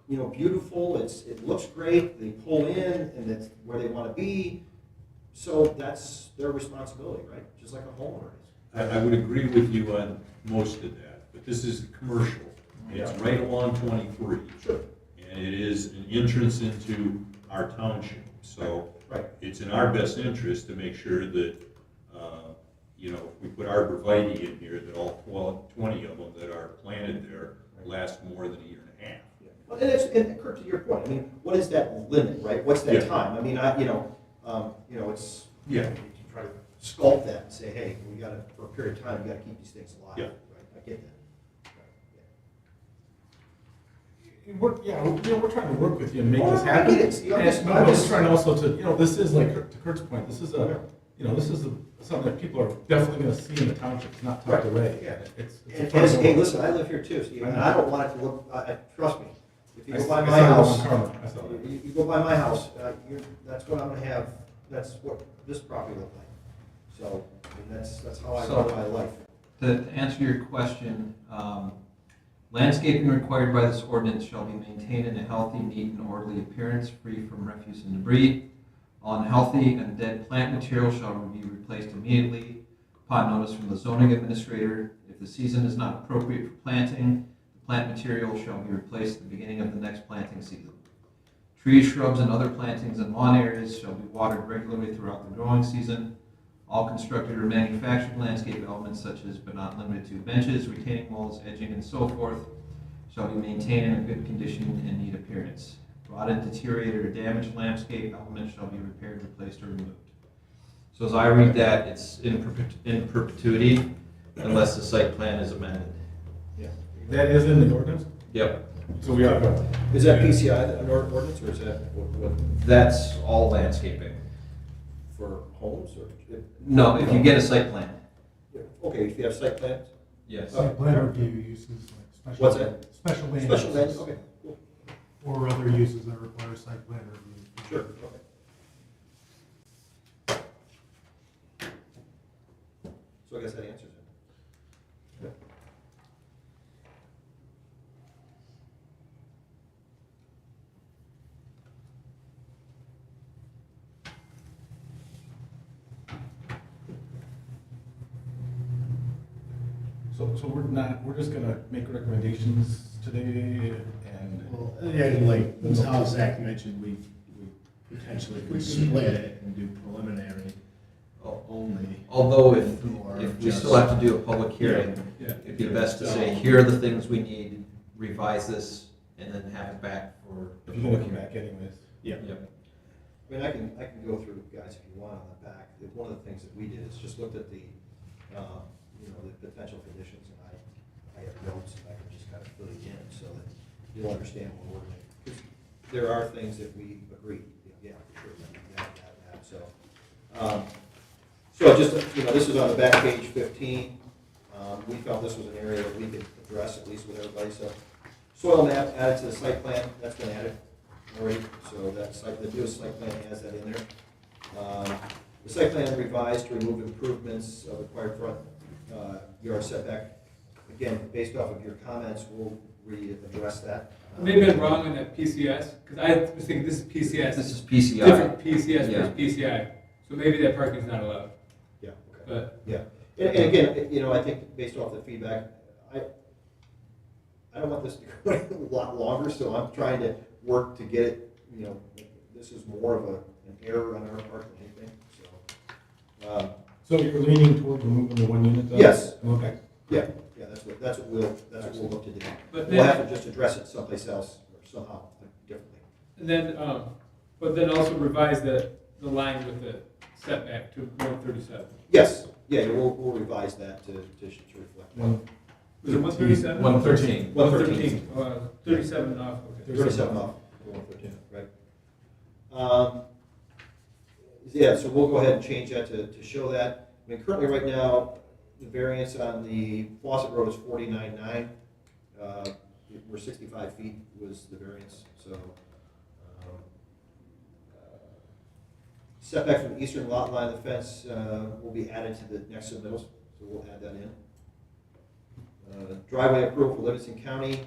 beautiful, it looks great, they pull in, and it's where they want to be, so that's their responsibility, right? Just like a homeowner is. I would agree with you on most of that, but this is commercial. It's right along 23. Sure. And it is an entrance into our township. So Right. it's in our best interest to make sure that, if we put arborvitae in here, that all 20 of them that are planted there last more than a year and a half. Yeah. Well, and Kurt, to your point, I mean, what is that limit, right? What's that Yeah. time? I mean, it's, Yeah. you can try to sculpt that and say, hey, we gotta, for a period of time, we gotta keep these things alive. Yeah. Right? I get that. We're trying to work with you and make Oh, this I happen. get it. See, I'm And just- I'm just trying also to, this is like, to Kurt's point, this is something that people are definitely gonna see in the township, it's not tucked away. Yeah. It's a And, fun hey, one. listen, I live here too, Steve, and I don't want it to look, trust me, if you I go by saw my it on house, Carmel. I saw it. you go by my house, that's what I'm gonna have, that's what this property look like. So, and that's how I live my life. To answer your question, landscaping required by this ordinance shall be maintained in a healthy, neat, and orderly appearance, free from refuse and debris. All unhealthy and dead plant material shall be replaced immediately upon notice from the zoning administrator. If the season is not appropriate for planting, the plant material shall be replaced at the beginning of the next planting season. Trees, shrubs, and other plantings in lawn areas shall be watered regularly throughout the growing season. All constructed or manufactured landscape elements such as, but not limited to, benches, retaining walls, edging, and so forth, shall be maintained in a good condition and neat appearance. Rotted, deteriorated, or damaged landscape elements shall be repaired, replaced, or removed. So as I read that, it's in perpetuity unless the site plan is amended. That is in the ordinance? Yep. So we are, Is that PCI, an ordinance, or is that what, That's all landscaping. for homes, or? No, if you get a site plan. Okay, if you have site plans? Yes. Site plan review uses like special. What's that? Special land. Special land, uses, okay, cool, Or other uses that require site plan review. sure, okay. So I guess that answers it. So we're just gonna make recommendations today and. Well, yeah, like, that's how Zach mentioned, we potentially could split it and do preliminary only. Although Or if we just- still have to do a public hearing, Yeah. it'd be best to say, here are the things we need, revise this, and then have it back for the If you're gonna public come hearing. back anyways. Yeah. Yep. I mean, I can go through, guys, if you want on the back. One of the things that we did is just looked at the, you know, the potential conditions, and I have notes, and I can just kind of fill it in so that you'll understand what we're doing. 'Cause there are things that we agree, yeah, for sure, that, so. So just, you know, this is on the back page 15. We felt this was an area that we could address, at least with everybody, so. Soil map added to the site plan, that's been added already, so that site, the newest site plan has that in there. The site plan revised to remove improvements of required front yard setback. Again, based off of your comments, we'll readdress that. Maybe I'm wrong on that PCS, because I was thinking this is PCS. This is PCI. Different PCS Yeah. versus PCI, so maybe that parking's not allowed, Yeah, okay. but, Yeah, and again, you know, I think based off the feedback, I don't want this to go a lot longer, so I'm trying to work to get it, you know, this is more of an error on our part than anything, so. So you're leaning toward removing the 1 unit though? Yes. Okay. Yeah, that's what we'll look to do. But We'll then- have to just address it someplace else or somehow differently. and then, but then also revise the line with the setback to 137. Yes, yeah, we'll revise that to reflect that. Was it 137? 113. 113. 37 off, okay. 37 off, 113, right? Yeah, so we'll go ahead and change that to show that. I mean, currently, right now, the variance on the Fawcett Road is 49.9. Where 65 feet was the variance, so. Setback from the eastern lot line of the fence will be added to the next submittals, so we'll add that in. Driveway approval for Livingston County.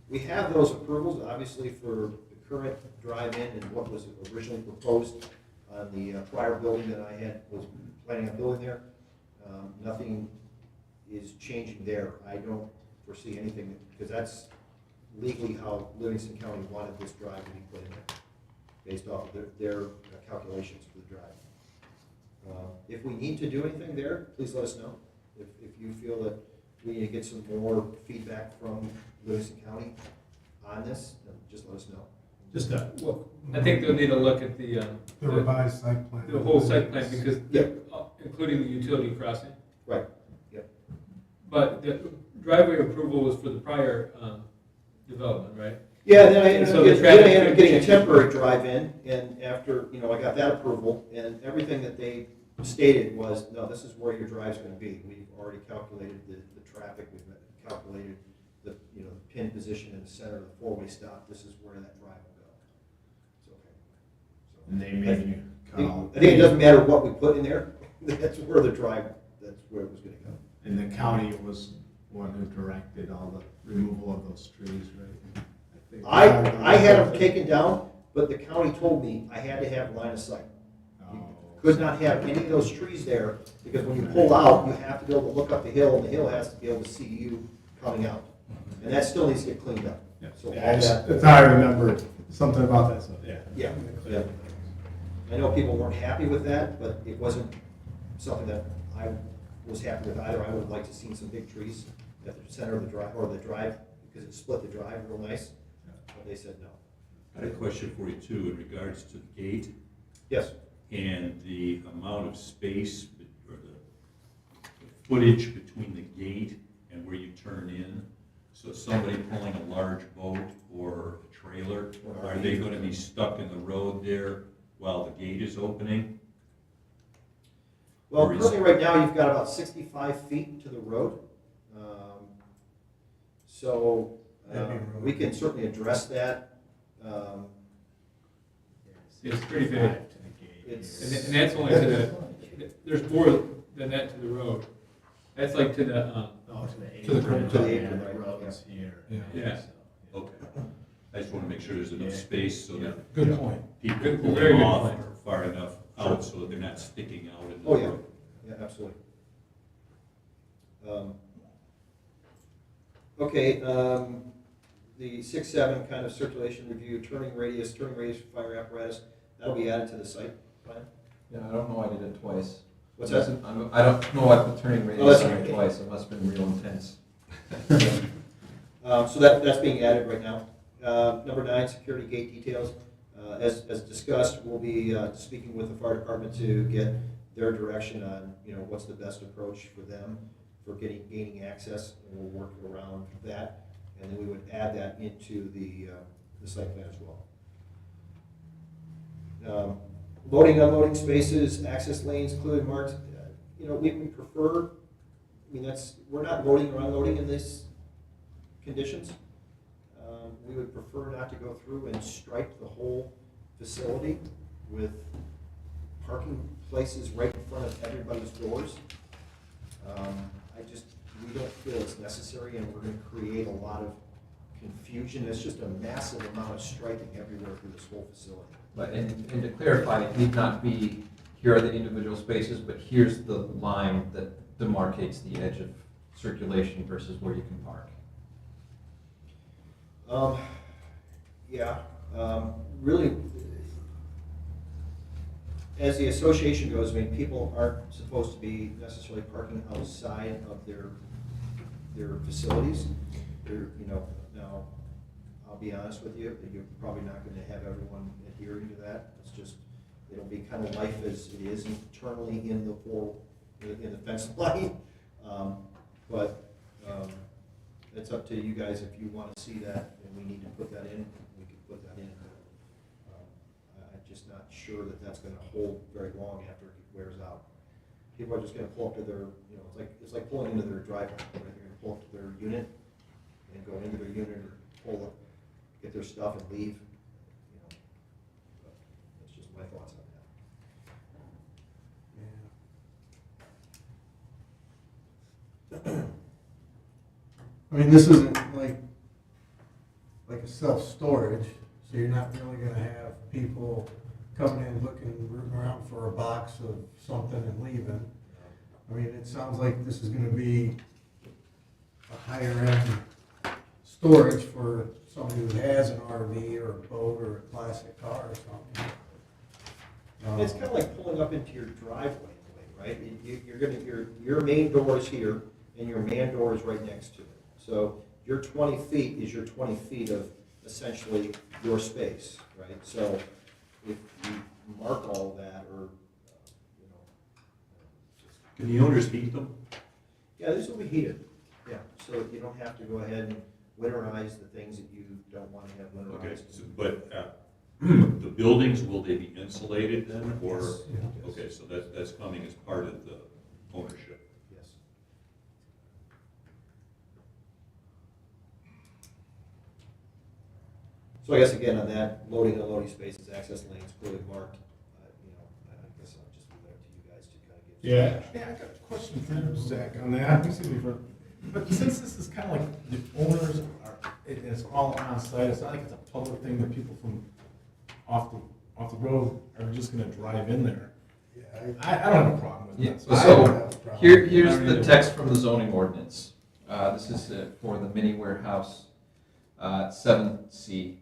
We have those approvals, obviously, for the current drive-in and what was originally proposed on the prior building that I was planning on building there. Nothing is changing there. I don't foresee anything, because that's legally how Livingston County wanted this drive to be put in there, based off of their calculations for the drive. If we need to do anything there, please let us know. If you feel that we need to get some more feedback from Livingston County on this, then just let us know. Just Well, I think they'll need to look at the revised site plan. the whole site plan, because, Yeah. including the utility crossing. Right, yep. But the driveway approval was for the prior development, right? Yeah, then I ended So up the getting, traffic then I ended up getting a change- temporary drive-in, and after, you know, I got that approval, and everything that they stated was, no, this is where your drive's gonna be. We've already calculated the traffic, we've calculated the, you know, the pin position in the center of the four-way stop, this is where that drive will go. It's okay. So, And they made you call. I think it doesn't matter what we put in there, that's where the drive, that's where it was gonna go. And the county was one who directed all the removal of those trees, right? think- I had them taken down, but the county told me I had to have line of sight. Oh. Could not have any of those trees there, because when you pull out, you have to be able to look up the hill, and the hill has to be able to see you coming out. And that still needs to get cleaned up. Yeah, So all yeah, that, that's how I remembered something about that, so, yeah. yeah. I know people weren't happy with that, but it wasn't something that I was happy with either. I would have liked to seen some big trees at the center of the drive, or the drive, because it split the drive real nice, but they said no. I had a question for you too in regards to the gate Yes, and the amount of space or the footage between the gate and where you turn in. So somebody pulling a large boat or a trailer, are they gonna be stuck in the road there while the gate is opening? well, Or is- currently right now, you've got about 65 feet to the road. So, we can certainly address that. It's pretty big. It's, And that's only to the, there's more than that to the road. That's like to the, Oh, to the To the apron, to the yeah, apron, the right, road's here. Yeah. Okay, I just wanna make sure there's enough space so that Good point. people Good- pull very them good off point. are far enough out so that they're not sticking out in the Oh, yeah. road. yeah, absolutely. Okay, the 6-7 kind of circulation review, turning radius for fire apparatus, that'll be added to the site plan? Yeah, I don't know why I did it twice. What's that? I don't know why I put turning Oh, radius that's on it okay. twice, it must have been real intense. So that's being added right now. Number 9, security gate details. As discussed, we'll be speaking with the fire department to get their direction on, what's the best approach for them for gaining access, and we'll work around that. And then we would add that into the site plan as well. Loading, unloading spaces, access lanes, clearly marked. We prefer, we're not loading or unloading in these conditions. We would prefer not to go through and stripe the whole facility with parking places right in front of everybody's doors. We don't feel it's necessary, and we're gonna create a lot of confusion. It's just a massive amount of striping everywhere through this whole facility. But, and to clarify, it need not be, here are the individual spaces, but here's the line that demarcates the edge of circulation versus where you can park. Really, as the association goes, people aren't supposed to be necessarily parking outside of their facilities. Now, I'll be honest with you, that you're probably not going to have everyone adhering to that. It's just, it'll be kind of life as it is internally in the fence line. It's up to you guys if you want to see that, and we need to put that in, we can put that in. I'm just not sure that that's going to hold very long after it wears out. People are just going to pull up to their, it's like pulling into their driveway. Right? They're going to pull up to their unit and go into their unit or pull up, get their stuff and leave. That's just my thoughts on that. This isn't like a self-storage, so you're not really gonna have people coming in, rooting around for a box of something and leaving. It sounds like this is gonna be a higher end storage for somebody who has an RV or a boat or a classic car or something. It's kind of like pulling up into your driveway in a way, right? Your main door is here, and your man door is right next to it. So your 20 feet is your 20 feet of essentially your space, right? So if you mark all that, or Can the owners heat them? yeah, this will be heated. Yeah, so you don't have to go ahead and winterize the things that you don't want to have winterized. Okay, but the buildings, will they be insulated then, or? Yes. Yeah. Okay, so that's coming as part of the ownership. Yes. So I guess again on that, loading and unloading spaces, access lanes, clearly marked. I guess I'll just leave it up to you guys to kind of give. Yeah. Yeah, I got a question for Zach on that. But since this is kind of like the owners it's all on site, it's not like it's a public thing that people from off the road are just gonna drive in there. Yeah, I don't have a problem with Yeah, that. I don't so have a problem. here's the text from the zoning ordinance. This is for the mini warehouse, 7C.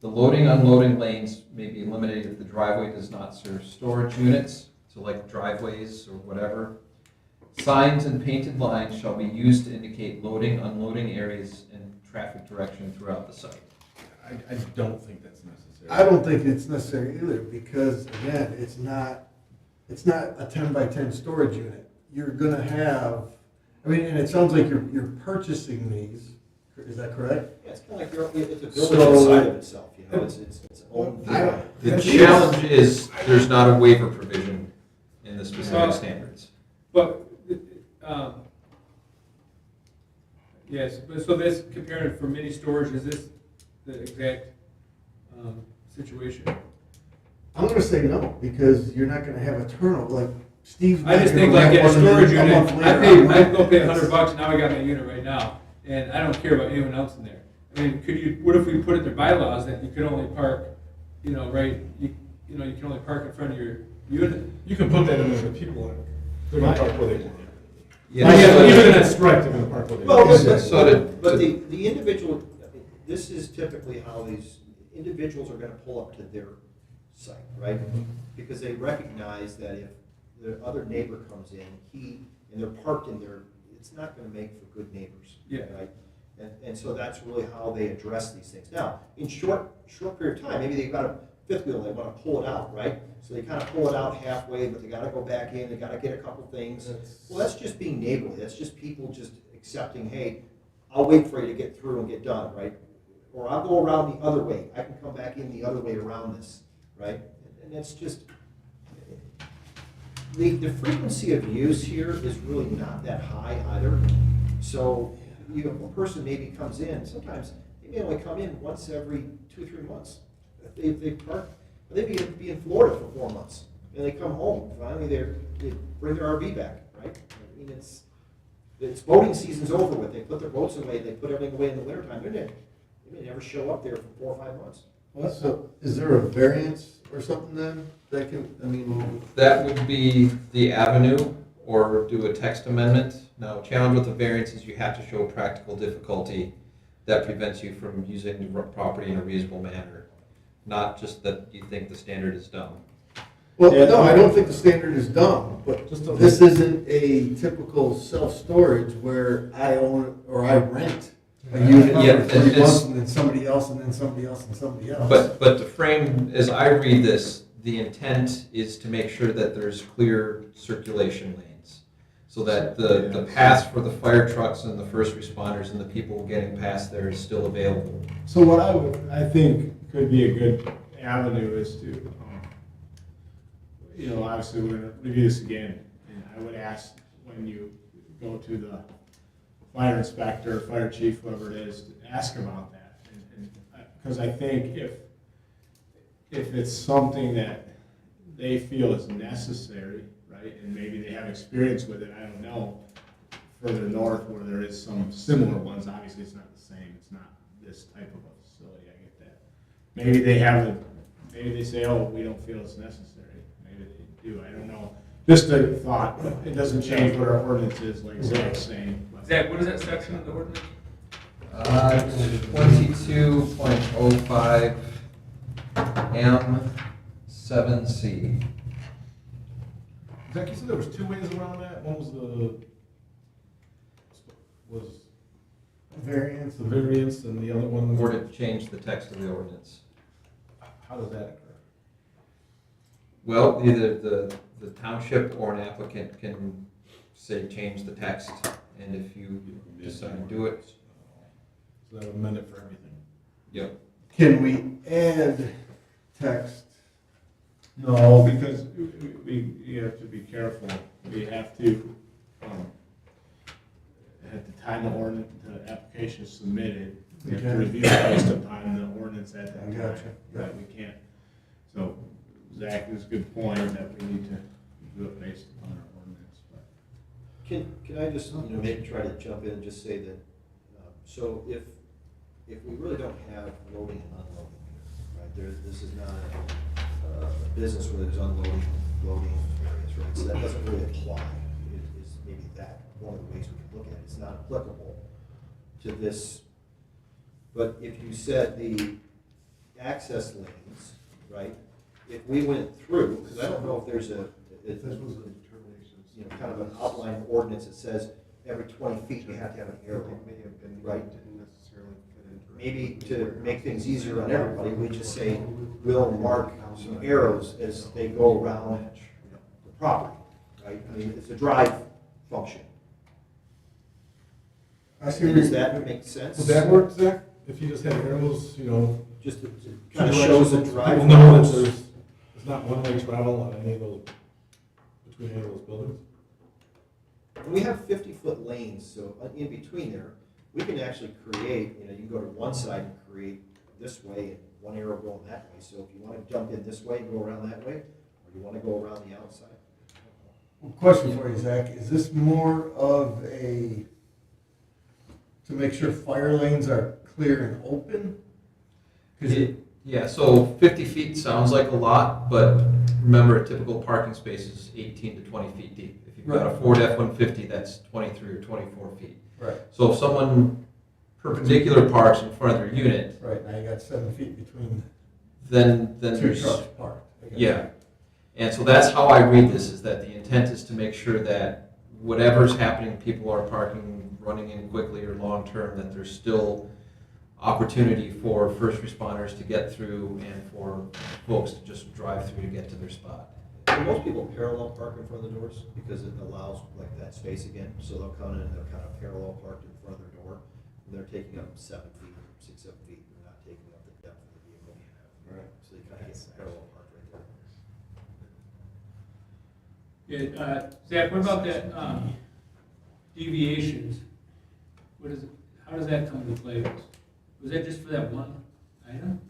The loading, unloading lanes may be eliminated if the driveway does not serve storage units, so like driveways or whatever. Signs and painted lines shall be used to indicate loading, unloading areas and traffic direction throughout the site. I don't think that's necessary. I don't think it's necessary either, because again, it's not a 10 by 10 storage unit. You're gonna have, and it sounds like you're purchasing these, is that correct? Yeah, it's kind of like it's a building inside of itself, it's its own. The challenge is there's not a waiver provision in the specific standards. But, yes, but so this compared for mini storage, is this the exact situation? I'm gonna say no, because you're not gonna have a turnover, like Steve's. I just not think gonna like rent a one and then storage a unit, month later, I go pay $100, now I got my unit right now, and I don't care about anyone else in there. What if we put in their bylaws that you could only park, you can only park in front of your unit? You can put that in there, but people are, they're gonna park where they want. Yeah, Even if it's striped, they're gonna park where they Well, want. but the individual, this is typically how these individuals are gonna pull up to their site, right? Because they recognize that if the other neighbor comes in, and they're parked in there, it's not gonna make for good neighbors. Yeah. Right? And so that's really how they address these things. Now, in short period of time, maybe they've got a fifth wheel, they wanna pull it out, right? So they kinda pull it out halfway, but they gotta go back in, they gotta get a couple things. Well, that's just being neighborly, that's just people just accepting, hey, I'll wait for you to get through and get done, right? Or I'll go around the other way, I can come back in the other way around this, right? And that's just, the frequency of use here is really not that high either. So, you know, a person maybe comes in, sometimes they may only come in once every 2-3 months. They park, they may be in Florida for 4 months, and they come home, finally they bring their RV back, right? I mean, it's boating season's over with, they put their boats away, they put everything away in the wintertime, they may never show up there for 4 or 5 months. Well, so is there a variance or something then that can, I mean, That would be the avenue, or do a text amendment. Now, challenge with the variance is you have to show practical difficulty that prevents you from using the property in a reasonable manner, not just that you think the standard is dumb. well, no, I don't think the standard is dumb, but Just a- this isn't a typical self-storage where I own or I rent a unit Yeah, for 3 it's- months and then somebody else and then somebody else and somebody else. But to frame, as I read this, the intent is to make sure that there's clear circulation lanes, so that the paths for the fire trucks and the first responders and the people getting past there is still available. So what I think could be a good avenue is to, obviously we're gonna review this again, and I would ask when you go to the fire inspector, fire chief, whoever it is, to ask about that. Because I think if it's something that they feel is necessary, right, and maybe they have experience with it, I don't know, further north where there is some similar ones, obviously it's not the same, it's not this type of a facility, I get that. Maybe they say, oh, we don't feel it's necessary, maybe they do, I don't know. Just a thought, it doesn't change what our ordinance is, like Zach's saying. but- Zach, what is that section of the ordinance? 22.05 M7C. Zach, you said there was 2 ways around that? One was Variance the variance, and the other one Or to change the text of the ordinance. How does that occur? Well, either the township or an applicant can say, change the text, and if you decide to do it, So that would amend it for everything. yep. Can we add text? No, because you have to be careful. We have to, at the time the application is submitted, we have to Okay. review it based upon the ordinance at that I time. gotcha. Right, we can't. So Zach is a good point that we need to do it based upon our ordinance, but. Can I just, maybe try to jump in and just say that, so if we really don't have loading and unloading here, right, this is not a business where there's unloading, loading areas, right, so that doesn't really apply, is maybe that, one of the ways we can look at it, it's not applicable to this. But if you said the access lanes, right, if we went through, because I don't know if there's kind of an outline ordinance that says every 20 feet you have to have an arrow, right? Maybe to make things easier on everybody, we just say, we'll mark some arrows as they go around the property, right? I mean, it's a drive function. I see. Does that make sense? Would that work, Zach? If you just had arrows, Just to kind of shows the drive. people know that there's not one-way travel on any of those, between any of those buildings? And we have 50-foot lanes, so in between there, we can actually create, you can go to one side and create this way and one arrow going that way. So if you want to jump in this way and go around that way, or you want to go around the outside. Question for you, Zach, is this more of to make sure fire lanes are clear and open? 'Cause Yeah, so 50 feet sounds like a lot, but remember, a typical parking space is 18 to 20 feet deep. If If you've got a Ford F-150, that's 23 or 24 feet. Right, So if someone perpendicular parks in front of their unit, right, now you got 7 feet between then two there's, trucks parked. I got it. yeah. And so that's how I read this, is that the intent is to make sure that whatever's happening, people are parking, running in quickly or long-term, that there's still opportunity for first responders to get through and for folks to just drive through to get to their spot. And most people parallel park in front of the doors because it allows like that space again. So they'll come in and they're kind of parallel parked in front of their door. And they're taking up 7 feet, 6, 7 feet. They're not taking up the depth of the vehicle. Right. So they kind of get parallel parked right there. Yeah, Zach, what about that, deviations? What is it, how does that come into play? Was that just for that one item?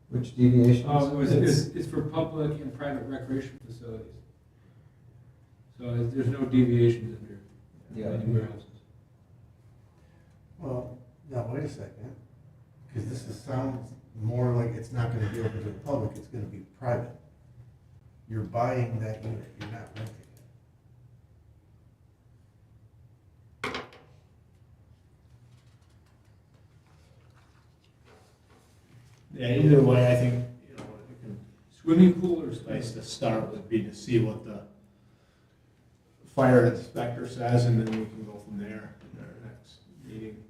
Which deviations? Oh, it's for public and private recreation facilities. So there's no deviations under Yeah. anywhere else. Well, now, wait a second, because sounds more like it's not gonna be open to the public, it's gonna be private. You're buying that unit, you're not renting it. Yeah, either way, I think, you know, we can, Swimming pool or place to start would be to see what the fire inspector says, and then we can go from there in our next meeting.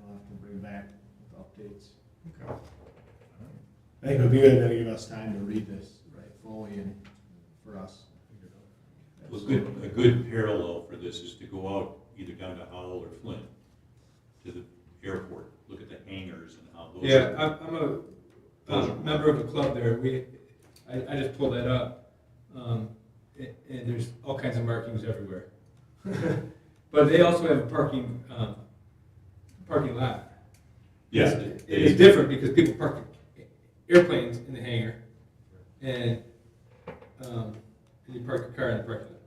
I'll have to bring back with updates. Okay. I think it would be good to give us time to read this right fully and for us. Well, a good parallel for this is to go out either down to Howell or Flint to the airport, look at the hangars and how those. Yeah, are- I'm Those a are- member of a club there. I just pulled that up. And there's all kinds of markings everywhere. But they also have a parking lot. Yeah. It's different because people park airplanes in the hangar and you park your car in the parking lot.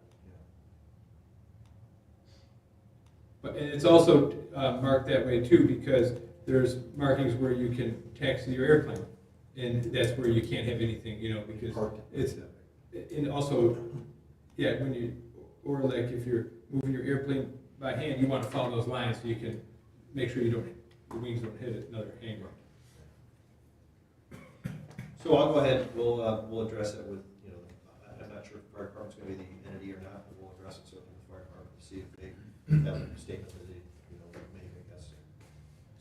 But, and it's also marked that way too because there's markings where you can taxi your airplane. And that's where you can't have anything, you know, because it's, and also, yeah, when you, or like if you're moving your airplane by hand, you want to follow those lines so you can make sure your wings don't hit another hangar. So I'll go ahead, we'll address it with, you know, I'm not sure if the fire department's gonna be the entity or not, but we'll address it certainly with the fire department to see if they have a statement that they, you know, make, I guess.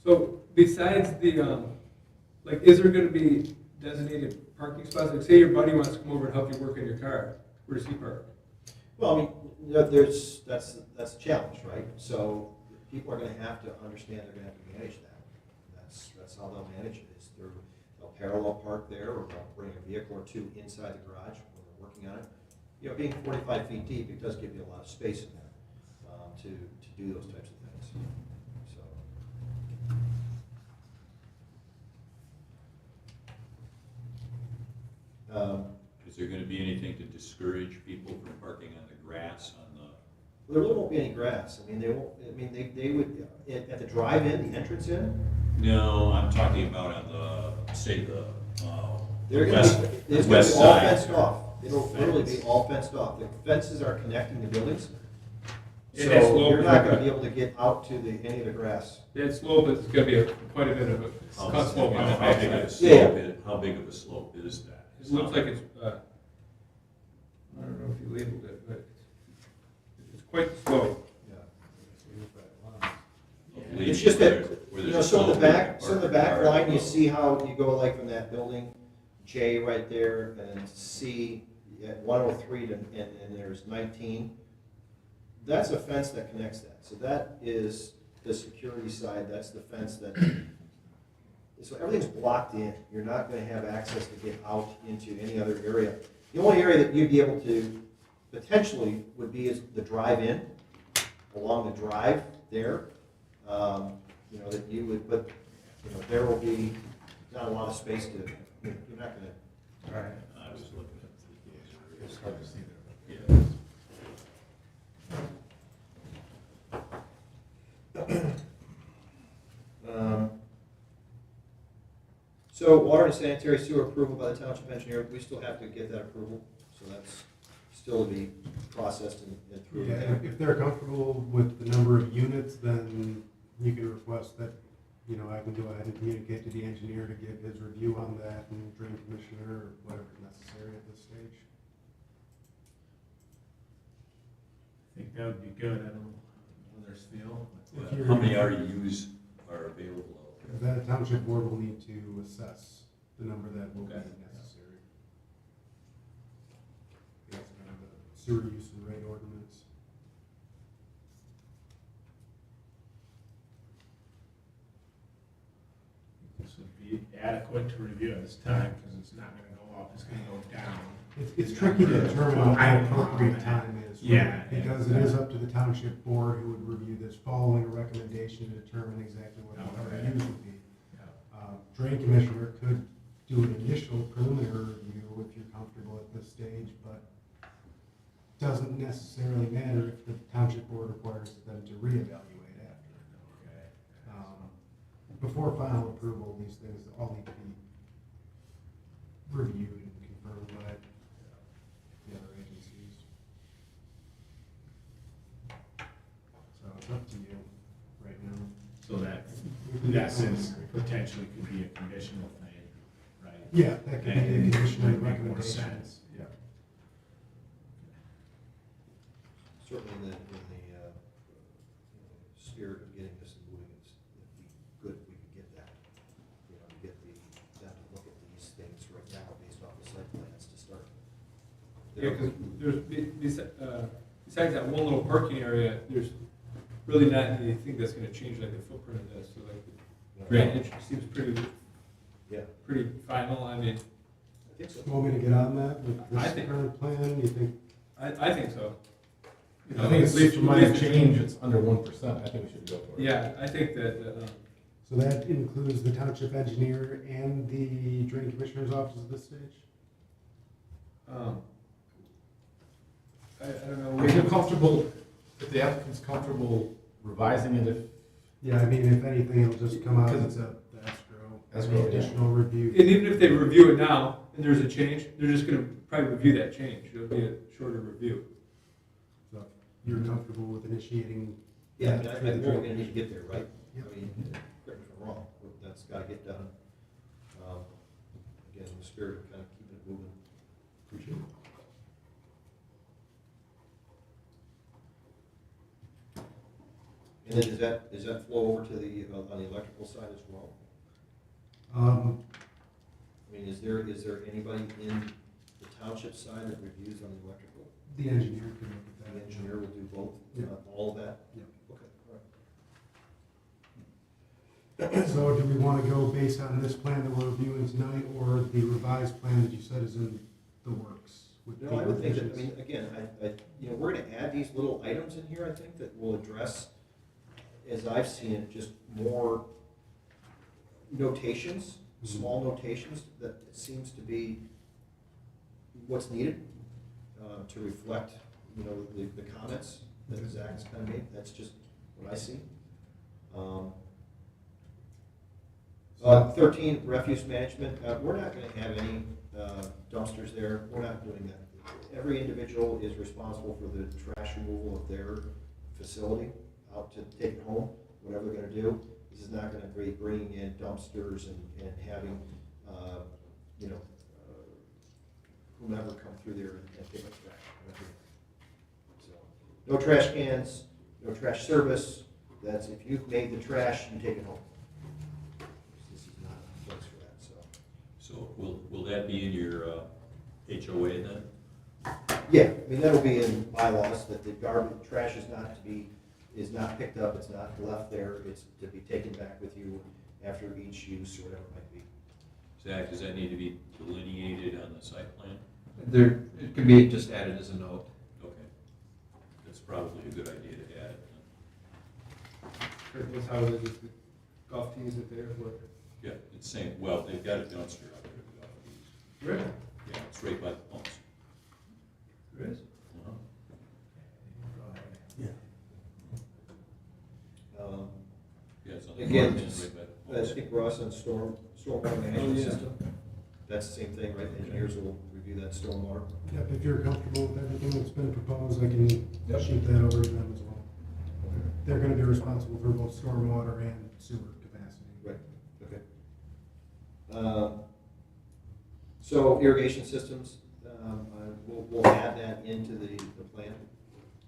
So besides the, like, is there gonna be designated parking spots? Like, say your buddy wants to come over and help you work on your car, where does he park? Well, I mean, you know, that's a challenge, right? So people are gonna have to understand they're gonna have to manage that. That's how they'll manage it, is they'll parallel park there, or they'll bring a vehicle or two inside the garage when they're working on it. You know, being 45 feet deep, it does give you a lot of space in there, to do those types of things, so. Is there gonna be anything to discourage people from parking on the grass on the? There really won't be any grass. I mean, they won't, I mean, they would, at the drive-in, the entrance in, No, I'm talking about on the, say, the, they're gonna west, be, it's gonna be west all side. fenced off. It'll literally be all fenced off. The fences are connecting the buildings. Yeah, that So slope you're is not like gonna a- be able to get out to any of the grass. That slope is gonna be quite a bit of a cut slope on the How big of a backside. slope is, how big of a slope is that? It looks like it's, I don't know if you labeled it, but it's quite the slope. It's just that, Where you know, there's so in the slope, back, you so in the park back your car. line, you see how you go like from that building, J right there, and C at 103 to, and there's 19. That's a fence that connects that. So that is the security side, that's the fence that, so everything's blocked in. You're not gonna have access to get out into any other area. The only area that you'd be able to potentially would be is the drive-in, along the drive there. You know, that you would, but, you know, there will be not a lot of space to, you're not gonna. Right. I was looking at the. It's hard to see there. Yeah. So water and sanitary sewer approval by the township engineer, we still have to get that approval, so that's still to be processed and through. Yeah, if they're comfortable with the number of units, then you can request that, you know, I can go ahead and communicate to the engineer to give his review on that and drain commissioner or whatever necessary at this stage. I think that would be good, I don't know how others feel. If you're- How many RUs are available out there? The township board will need to assess the number that will be Okay. necessary. That's kind of the sewer use and rate ordinance. This would be adequate to review at this time, because it's not gonna go up, it's gonna go down. It's tricky to determine what I the don't know. appropriate time is. for Yeah, it, Because it is up to the township board who would review this following a recommendation to determine exactly what the Okay. RUs would be. Yeah. Drain commissioner could do an initial preliminary review if you're comfortable at this stage, but doesn't necessarily matter if the township board requires them to reevaluate after. Okay. Before final approval, these things all need to be reviewed and confirmed by the other agencies. So it's up to you right now. So that, in essence, potentially could be a conditional thing, right? Yeah, that could be a And conditional would make more recommendation. sense, yeah. Certainly in the spirit of getting this moving, it'd be good if we could get that, you know, to get them to look at these things right now based off the site plans to start. Yeah, because besides that one little parking area, there's really not anything that's gonna change like the footprint of this, so like the drainage seems Yeah, pretty final, I mean, I think so. Want me to get on that with I this think- current plan, you think? I think so. You I know, think at it's least- for at minor least- change, it's under 1%, I think we should go for it. Yeah, I think that, So that includes the township engineer and the drain commissioner's office at this stage? I don't know. Are you comfortable, if the applicant's comfortable revising it, if, Yeah, I mean, if anything, it'll just come out Because as a escrow, Escrow, any yeah. additional review. And even if they review it now, and there's a change, they're just gonna probably review that change, it'll be a shorter review. So you're comfortable with initiating? Yeah, I that mean, I through the think we're drain- gonna need to get there, right? Yep. I mean, correct me if I'm wrong, but that's gotta get done. Again, in the spirit of kind of keeping it moving. Appreciate it. And then does that flow over to the, on the electrical side as well? I mean, is there anybody in the township side that reviews on the electrical? The engineer can look at The that. engineer will do both, Yeah. all of that? Yeah. Okay, all right. So do we want to go based on this plan that we're reviewing tonight, or the revised plan that you said is in the works? with No, the I would think that, I revisions? mean, again, you know, we're gonna add these little items in here, I think, that will address, as I've seen it, just more notations, small notations, that it seems to be what's needed, to reflect, you know, the comments that Zach has kind of made, that's just what I see. 13, refuse management, we're not gonna have any dumpsters there, we're not doing that. Every individual is responsible for the trash removal of their facility, out to take it home, whatever they're gonna do. This is not gonna be bringing in dumpsters and having, you know, whomever come through there and pick up trash. We're not doing that. So, no trash cans, no trash service, that's if you've made the trash, you take it home. This is not a place for that, so. So will that be in your HOA then? Yeah, I mean, that'll be in bylaws, that the garbage, trash is not picked up, it's not left there, it's to be taken back with you after each use or whatever it might be. Zach, does that need to be delineated on the site plan? There, it could be just added as a note. Okay. That's probably a good idea to add. That's how it is with the golf tees that they're for. Yeah, it's same, well, they've got a dumpster out there. the golf tees. Really? Yeah, it's right by the pumps. There is? Uh-huh. Yeah. Yeah, it's on the Again, margin, it's- right by the I pumps. think Ross on stormwater management Oh, yeah. system, that's the same thing, right? The engineers will review that stormwater. Yep, if you're comfortable with everything that's been proposed, I can Yep. shoot that over to them as well. They're gonna be responsible for both stormwater and sewer capacity. Right, okay. So irrigation systems, we'll add that into the plan.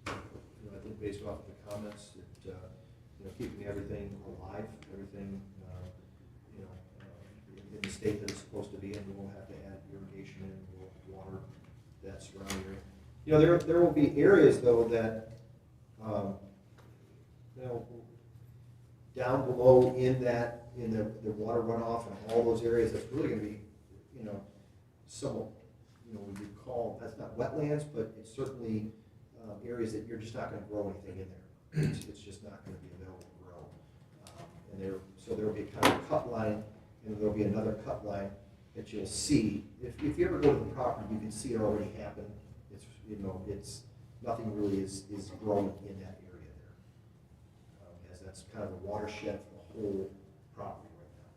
You know, I think based off of the comments, that, you know, keeping everything alive, everything, you know, in the state that it's supposed to be in, we'll have to add irrigation and we'll water that surrounding area. You know, there will be areas though that, you know, down below in the water runoff and all those areas, that's really gonna be, you know, somewhat, you know, we would call, that's not wetlands, but it's certainly areas that you're just not gonna grow anything in there. It's just not gonna be available to grow. So there'll be kind of a cut line, and there'll be another cut line that you'll see. If you ever go to the property, you can see it already happen. It's, you know, it's, nothing really is growing in that area there. As that's kind of a watershed for the whole property right now.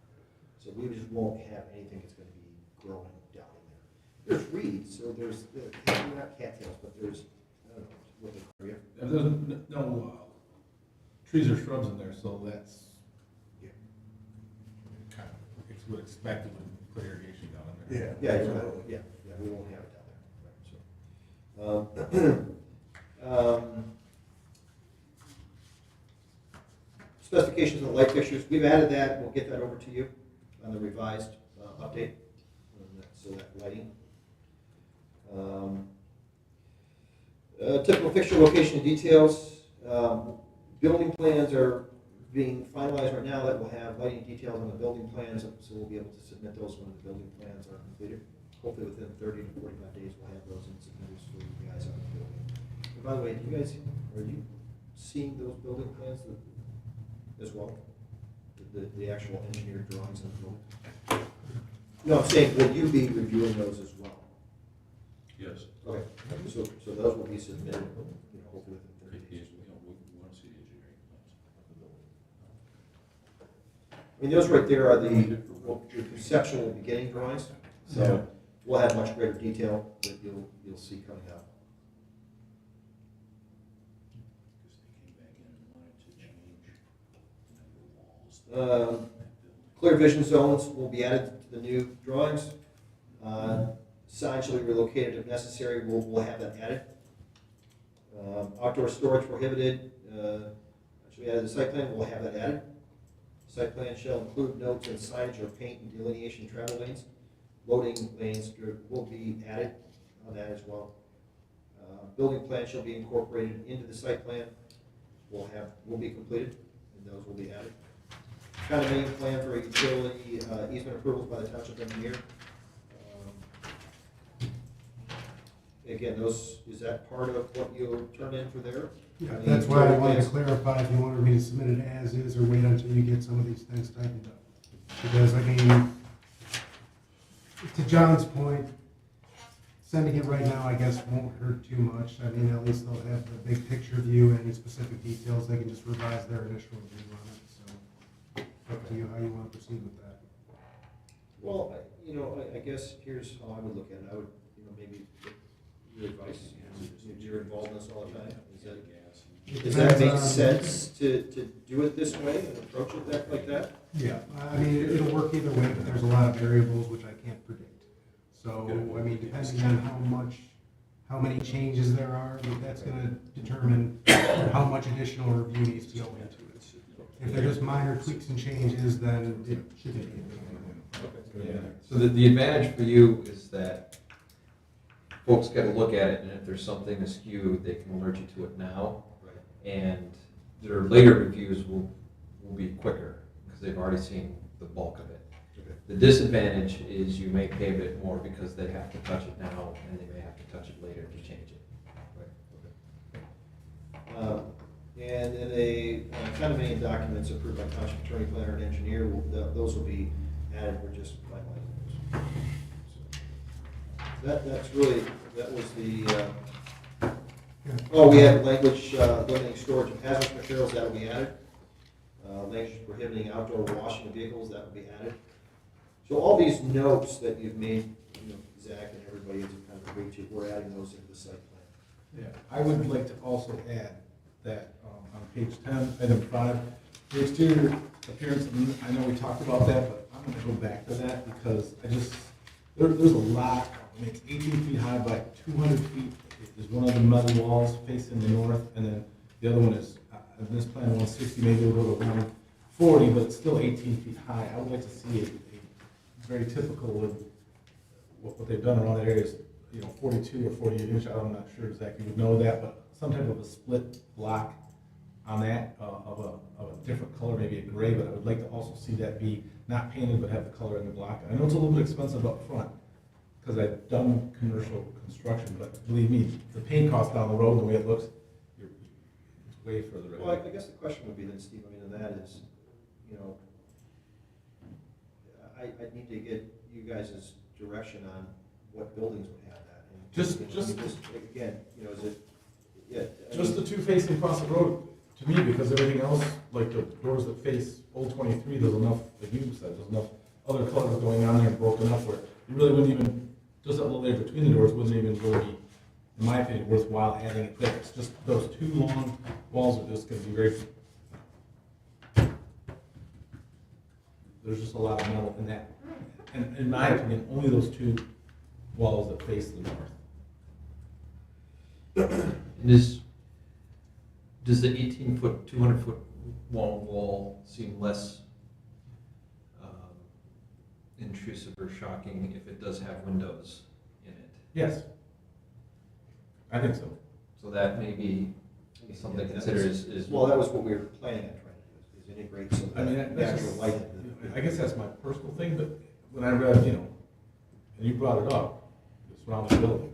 So we just won't have anything that's gonna be growing down in there. There's reeds, so there's, not cattails, but there's, I don't know, what they call it. There's no trees or shrubs in there, so that's Yeah. kind of, it's what expected when you put irrigation down in there. Yeah, you're right. Yeah, we won't have it down there, right, so. Specifications of light fixtures, we've added that, we'll get that over to you on the revised update, so that lighting. Typical fixture location and details, building plans are being finalized right now, that will have lighting details on the building plans, so we'll be able to submit those when the building plans are completed. Hopefully within 30 to 45 days, we'll have those and submit those for you guys on the building. And by the way, you guys, are you seeing those building plans as well? The actual engineered drawings of the building? No, I'm saying, will you be reviewing those as well? Yes. Okay, so those will be submitted, you know, hopefully within 30 days. You know, we want to see the engineering plans of the building. I mean, those right there are the conceptual beginning drawings, so we'll have much greater detail that you'll see coming up. Because they came back in and wanted to change, you know, the walls. Clear vision zones will be added to the new drawings. Signs shall be relocated if necessary, we'll have that added. Outdoor storage prohibited, should be added to the site plan, we'll have that added. Site plan shall include notes and signage or paint and delineation of travel lanes. Loading lanes will be added on that as well. Building plan shall be incorporated into the site plan, will be completed, and those will be added. Condominium plan for utility easement approvals by the township engineer. Again, is that part of what you'll turn in for there? Yeah, I mean, that's why I wanted to yes. clarify if you wanted me to submit it as is or wait until you get some of these things tightened up. Because, I mean, to John's point, sending it right now, I guess, won't hurt too much. I mean, at least they'll have the big picture view and specific details. They can just revise their initial review on it. So, up to you how you want to proceed with that. Well, you know, I guess here's how I would look at it. I would, you know, maybe your advice, you know, you're involved in this all the time. Does that make sense to do it this way and approach it like that? Yeah, I mean, it'll work either way, but there's a lot of variables which I can't predict. So, I mean, depending on how many changes there are, that's gonna determine how much additional review needs to go into it. If they're just minor tweaks and changes, then it shouldn't be a big deal. So the advantage for you is that folks get a look at it, and if there's something askew, they can alert you to it now. And their later reviews will be quicker, because they've already seen the bulk of it. Okay. The disadvantage is you may pay a bit more because they have to touch it now, and they may have to touch it later to change it. And then the condominium documents approved by township attorney, planner, and engineer, those will be added, we're just finalizing those. So, that was the, we have language limiting storage of hazardous materials, that will be added. Language prohibiting outdoor washing of vehicles, that will be added. So all these notes that you've made, you know, Zach and everybody has kind of agreed to, we're adding those into the site plan. Yeah, I would like to also add that on page 10, item 5, the exterior appearance, I know we talked about that, but I'm gonna go back to that because there's a lot, I mean, it's 18 feet high by 200 feet. There's one of the metal walls facing the north, and then the other one is, in this plan, 160, maybe we'll go to 140, but it's still 18 feet high. I would like to see a very typical of what they've done around that area is, 42 or 48 inch, I'm not sure exactly would know that, but some type of a split block on that of a different color, maybe a gray, but I would like to also see that be not painted, but have the color in the block. I know it's a little bit expensive up front, because I've done commercial construction, but believe me, the paint cost down the road, the way it looks, it's way further Well, ahead. I guess the question would be then, Steve, I mean, and that is, I need to get you guys' direction on what buildings would have that. And, Just- again, is it, yeah. I Just the mean, two facing across the road, to me, because everything else, like the doors that face Old 23, there's enough, like you said, there's enough other colors going on there broken up where you really wouldn't even, just that little area between the doors wouldn't even really be, in my opinion, worthwhile adding it there. It's just those two long walls are just gonna be very, there's just a lot of metal in that. And in my opinion, only those two walls that face the north. Does the 18-foot, 200-foot wall seem less intrusive or shocking if it does have windows in it? Yes. I think so. So that may be something to consider is. Well, that was what we were planning on trying to do, is integrate some I mean, of that that's natural just, light. into I guess that's my personal thing, but when I read, and you brought it up, the surrounding buildings.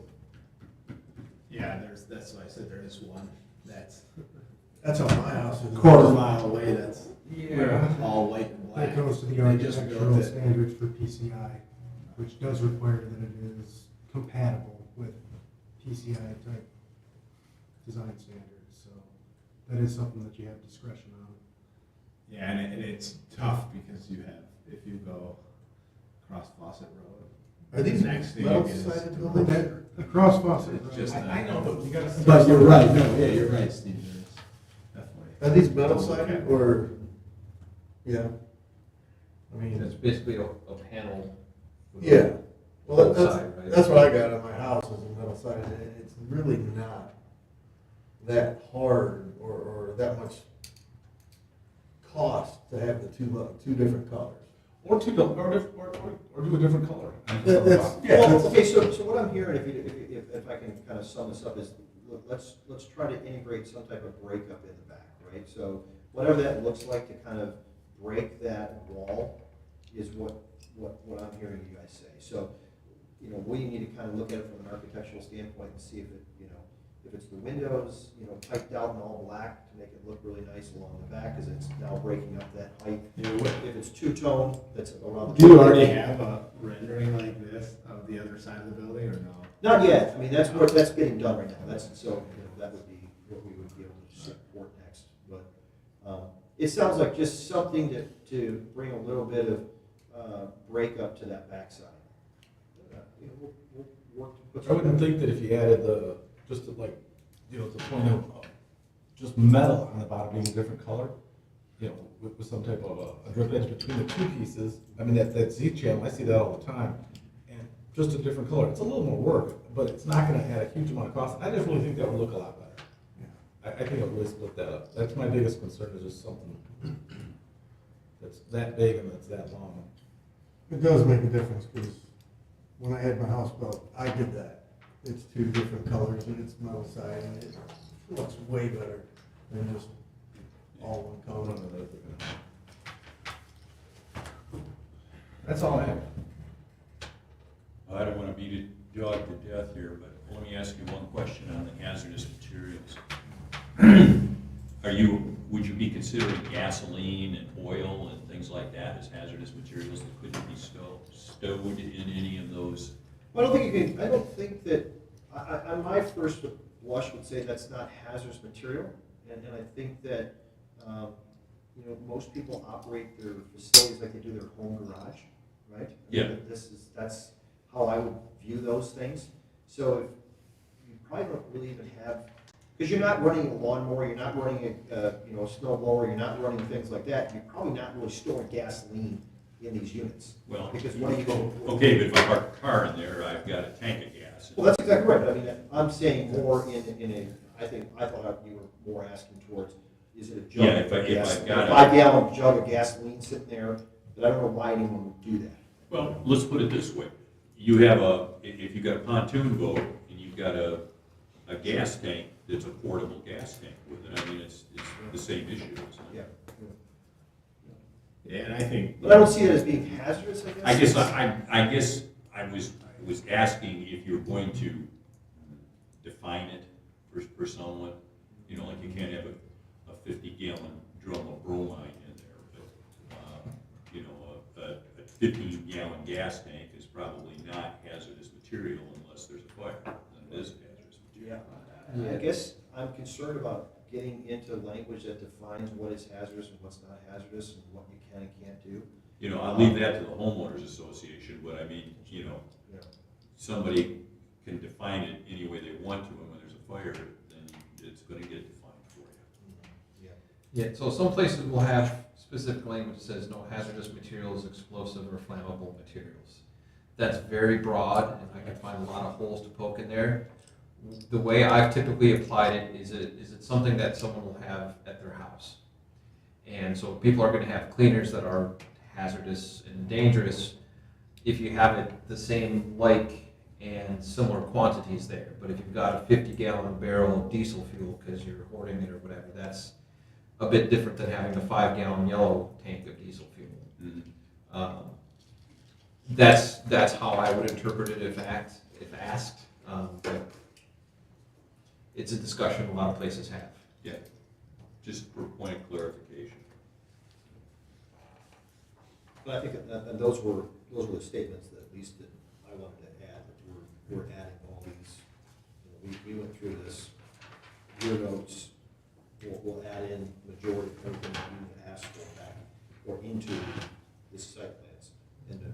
Yeah, that's why I said there is one that's That's how my house is. quarter mile away, that's Yeah. all white and black. That goes to the They just architectural built it. standards for PCI, which does require that it is compatible with PCI type design standards, so that is something that you have discretion on. Yeah, and it's tough because you have, if you go across Fawcett Road. Are these next thing metal is- sided But buildings? that, across Fawcett, It's right? just I know, but you gotta. But you're right, no, yeah, you're right, Steve, there is, definitely. Are these metal sided or, yeah? I mean, It's basically a panel. with a- yeah, well, Both side, right? that's what I got on my house is a metal sided, and it's really not that hard or that much cost to have the two different colors. Or do a different color. That's, yeah, Well, that's, okay, so what I'm hearing, if I can kind of sum this up, is look, let's try to integrate some type of breakup in the back, right? So whatever that looks like to kind of break that wall is what I'm hearing you guys say. So, we need to kind of look at it from an architectural standpoint and see if it, if it's the windows, piped out in all black to make it look really nice along the back, because it's now breaking up that height. If it's two-tone, that's around the. Do you already have a rendering like this of the other side of the building, or no? Not yet, I mean, that's getting done right now, that would be what we would be able to support next, but, it sounds like just something to bring a little bit of, breakup to that backside. We'll work to put. I wouldn't think that if you added to the point of just metal on the bottom being a different color, with some type of a drip edge between the two pieces, I mean, that Z channel, I see that all the time, and just a different color, it's a little more work, but it's not gonna add a huge amount of cost, I just really think that would look a lot better. I think it would really split that up, that's my biggest concern, is just something that's that big and that's that long. it does make a difference, because when I had my house built, I did that. It's two different colors and it's metal sided, and it looks way better than just all one color. That's all I have. I don't want to beat a dog to death here, but let me ask you one question on the hazardous materials. Would you be considering gasoline and oil and things like that as hazardous materials that couldn't be stowed in any of those? Well, I don't think that, on my first blush would say that's not hazardous material, and I think that, most people operate their facilities like they do their home garage, right? Yeah. That's how I would view things. So if, you probably don't really even have, because you're not running a lawnmower, you're not running a snow blower, you're not running things like that, you're probably not really storing gasoline in these units. Well, Because what are you going to? okay, but if I park a car in there, I've got a tank of gas. Well, that's exactly right, I mean, I'm saying more in a, I thought you were more asking towards, is it a jug? Yeah, of gas- if I've got a 5-gallon jug of gasoline sitting there, but I don't know why anyone would do that. Well, let's put it this way. You have if you've got a pontoon boat and you've got a gas tank that's a portable gas tank with it, I mean, it's the same issue, isn't it? Yeah. Yeah, and I think. But I don't see it as being hazardous, I guess. I guess I was asking if you're going to define it for someone, like you can't have a 50-gallon drum of bromine in there, but, a 15-gallon gas tank is probably not hazardous material unless there's a fire, then it is hazardous material. Yeah, I guess I'm concerned about getting into language that defines what is hazardous and what's not hazardous and what you can and can't do. I'll leave that to the homeowners association, but I mean, Yeah. somebody can define it any way they want to, and when there's a fire, then it's gonna get defined for you. Yeah, so some places will have specific language that says no hazardous materials, explosive or flammable materials. That's very broad, and I can find a lot of holes to poke in there. The way I've typically applied it is it something that someone will have at their house. And so people are gonna have cleaners that are hazardous and dangerous if you have it the same and similar quantities there. But if you've got a 50-gallon barrel of diesel fuel because you're hoarding it or whatever, that's a bit different than having a 5-gallon yellow tank of diesel fuel. Mm-hmm. That's how I would interpret it if asked. But it's a discussion a lot of places have. Yeah, just for point of clarification. But I think that those were the statements that at least that I wanted to add, that we're adding all these, we went through this, your notes, we'll add in majority of everything that you asked for back, or into the site plans, and then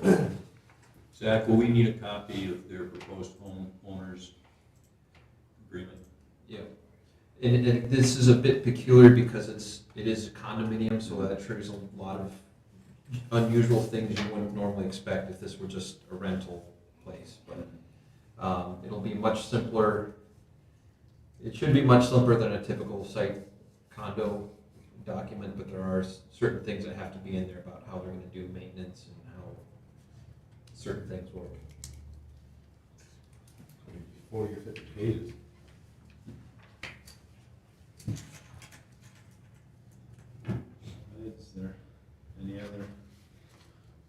resubmit. Zach, will we need a copy of their proposed homeowners agreement? Yeah. And this is a bit peculiar because it is a condominium, so that triggers a lot of unusual things you wouldn't normally expect if this were just a rental place. But it'll be much simpler. It should be much simpler than a typical site condo document, but there are certain things that have to be in there about how they're going to do maintenance and how certain things work. 40 or 50 pages. Is there any other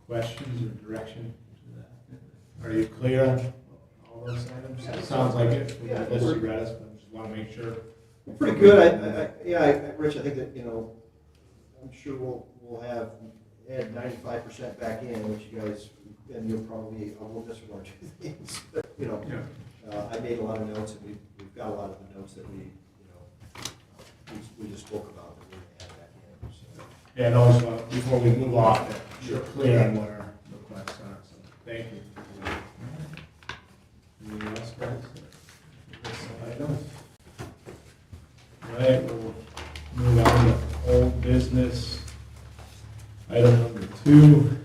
questions or direction to that? Are you clear on all those items? It sounds like it from the list you read us, but I just want to make sure. Pretty good, Rich, I think that, I'm sure we'll have, add 95% back in, which you guys, and you'll probably, I won't miss one or two things, but, I made a lot of notes, and we've got a lot of the notes that we just spoke about, that we're going to add back in, so. Yeah, and always want, before we move off, that you're clear on what our requests are, so thank you. Anything else, guys? All right, we'll move on to old business. Item number 2.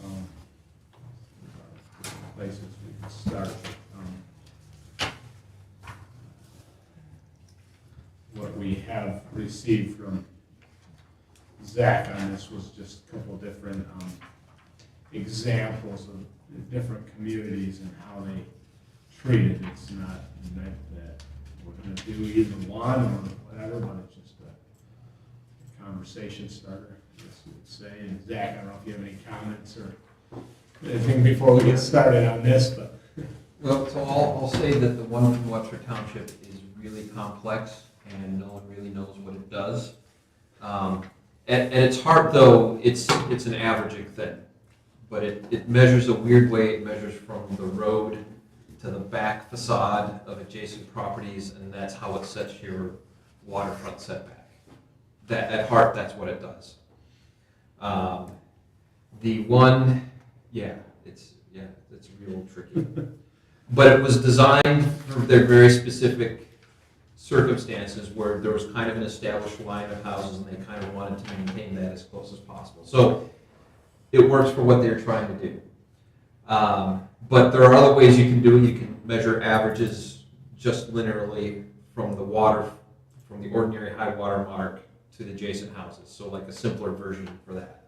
Some places we can start. What we have received from Zach on this was just a couple different examples of different communities and how they treat it. It's not meant that we're going to do either one or whatever, but it's just a conversation starter, I guess you would say. And Zach, I don't know if you have any comments or anything before we get started on this, but. Well, so I'll say that the one from Webster Township is really complex and no one really knows what it does. At its heart, though, it's an averaging thing, but it measures a weird way. It measures from the road to the back facade of adjacent properties, and that's how it sets your waterfront setback. That at heart, that's what it does. The one, it's real tricky. But it was designed for their very specific circumstances where there was kind of an established line of houses and they kind of wanted to maintain that as close as possible. So it works for what they're trying to do. But there are other ways you can do it. You can measure averages just linearly from the water, from the ordinary high water mark to the adjacent houses. So like a simpler version for that.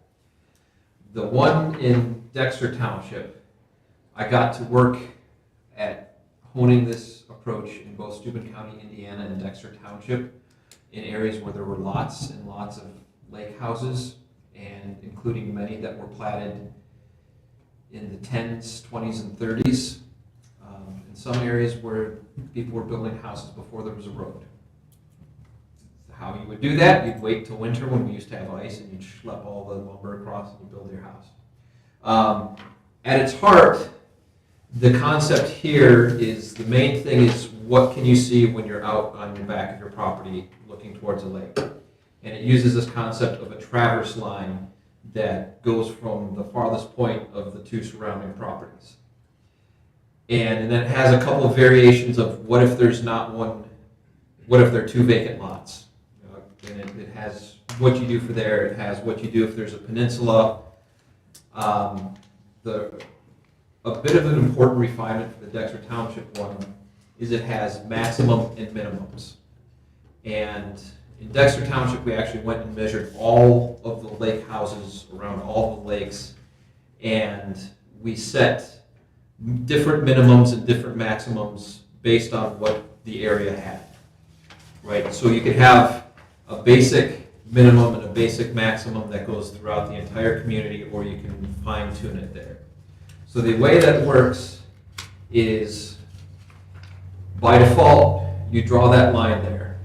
The one in Dexter Township, I got to work at honing this approach in both Steuben County, Indiana, and Dexter Township in areas where there were lots and lots of lake houses, and including many that were platted in the 10s, 20s, and 30s. In some areas where people were building houses before there was a road. How you would do that, you'd wait till winter when we used to have ice and you'd schlep all the lumber across and you'd build your house. At its heart, the concept here is the main thing is what can you see when you're out on the back of your property looking towards a lake. And it uses this concept of a traverse line that goes from the farthest point of the two surrounding properties. And then it has a couple of variations of what if there's not one, what if there are two vacant lots. And it has what you do for there, it has what you do if there's a peninsula. A bit of an important refinement for the Dexter Township one is it has maximum and minimums. And in Dexter Township, we actually went and measured all of the lake houses around all the lakes, and we set different minimums and different maximums based on what the area had. Right? So you could have a basic minimum and a basic maximum that goes throughout the entire community, or you can fine tune it there. So the way that works is, by default, you draw that line there,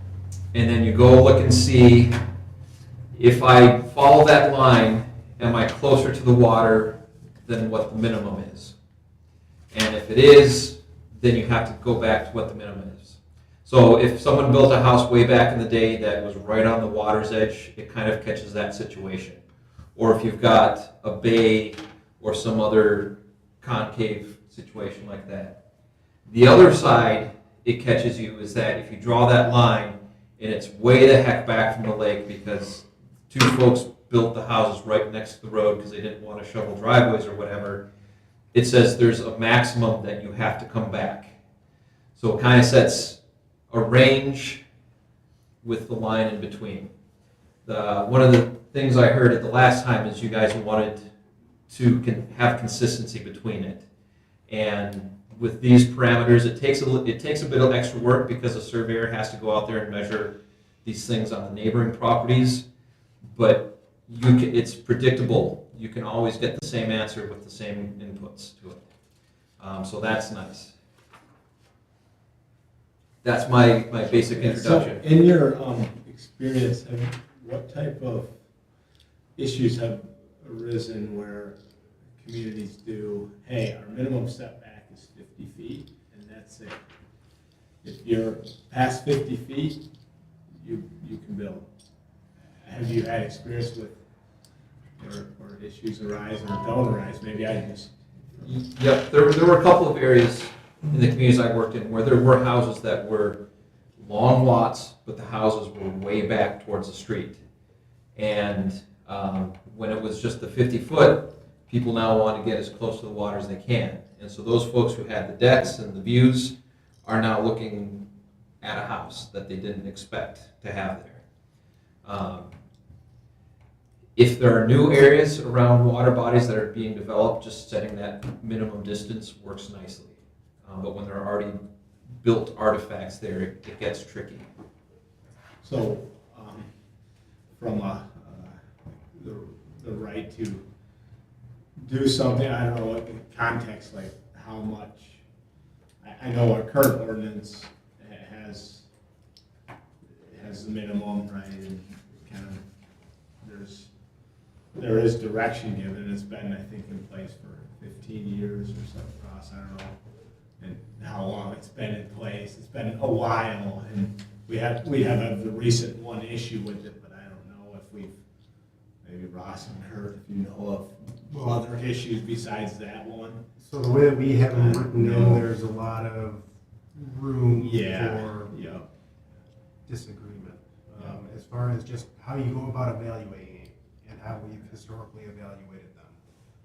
and then you go look and see if I follow that line, am I closer to the water than what the minimum is? And if it is, then you have to go back to what the minimum is. So if someone built a house way back in the day that was right on the water's edge, it kind of catches that situation. Or if you've got a bay or some other concave situation like that. The other side it catches you is that if you draw that line and it's way the heck back from the lake because two folks built the houses right next to the road because they didn't want to shovel driveways or whatever, it says there's a maximum that you have to come back. So it kind of sets a range with the line in between. One of the things I heard at the last time is you guys wanted to have consistency between it. And with these parameters, it takes a bit of extra work because a surveyor has to go out there and measure these things on the neighboring properties, but it's predictable. You can always get the same answer with the same inputs to it. So that's nice. That's my basic introduction. So in your experience, what type of issues have arisen where communities do, hey, our minimum setback is 50 feet, and that's it. If you're past 50 feet, you can build. Have you had experience with, or issues arise or don't arise? Maybe I just... Yep, there were a couple of areas in the communities I worked in where there were houses that were long lots, but the houses were way back towards the street. And when it was just the 50-foot, people now want to get as close to the water as they can. And so those folks who had the decks and the views are now looking at a house that they didn't expect to have there. If there are new areas around water bodies that are being developed, just setting that minimum distance works nicely. But when there are already built artifacts there, it gets tricky. So, from the right to do something, I don't know what the context, like how much, I know our current ordinance has the minimum, right, and kind of there is direction given. It's been, I think, in place for 15 years or so, Ross, I don't know, and how long it's been in place. It's been a while, and we have the recent one issue with it, but I don't know if we've maybe Ross and Kurt, if you know of other issues besides that one. So the way that we have them written in, there's a lot of room Yeah, for yeah. disagreement. As far as just how you go about evaluating it and how we've historically evaluated them.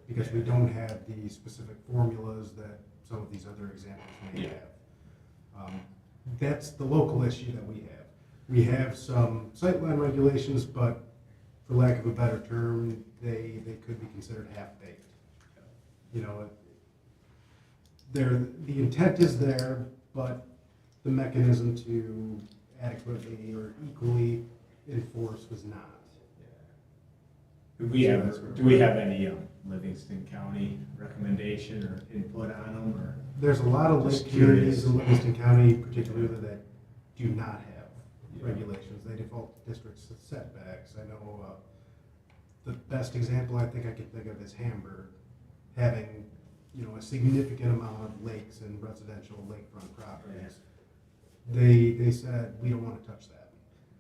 Because we don't have the specific formulas that some of these other examples may Yeah. have. That's the local issue that we have. We have some sightline regulations, but for lack of a better term, they could be considered half-baked. You know, the intent is there, but the mechanism to adequately or equally enforce was not. Do we have any Livingston County recommendation or input on them, or? There's a lot of Just lake communities curious. in Livingston County particularly that do not have regulations. They default to district setbacks. I know the best example I think I can think of is Hamburg, having, you know, a significant amount of lakes and residential lakefront properties. They said, we don't want to touch that.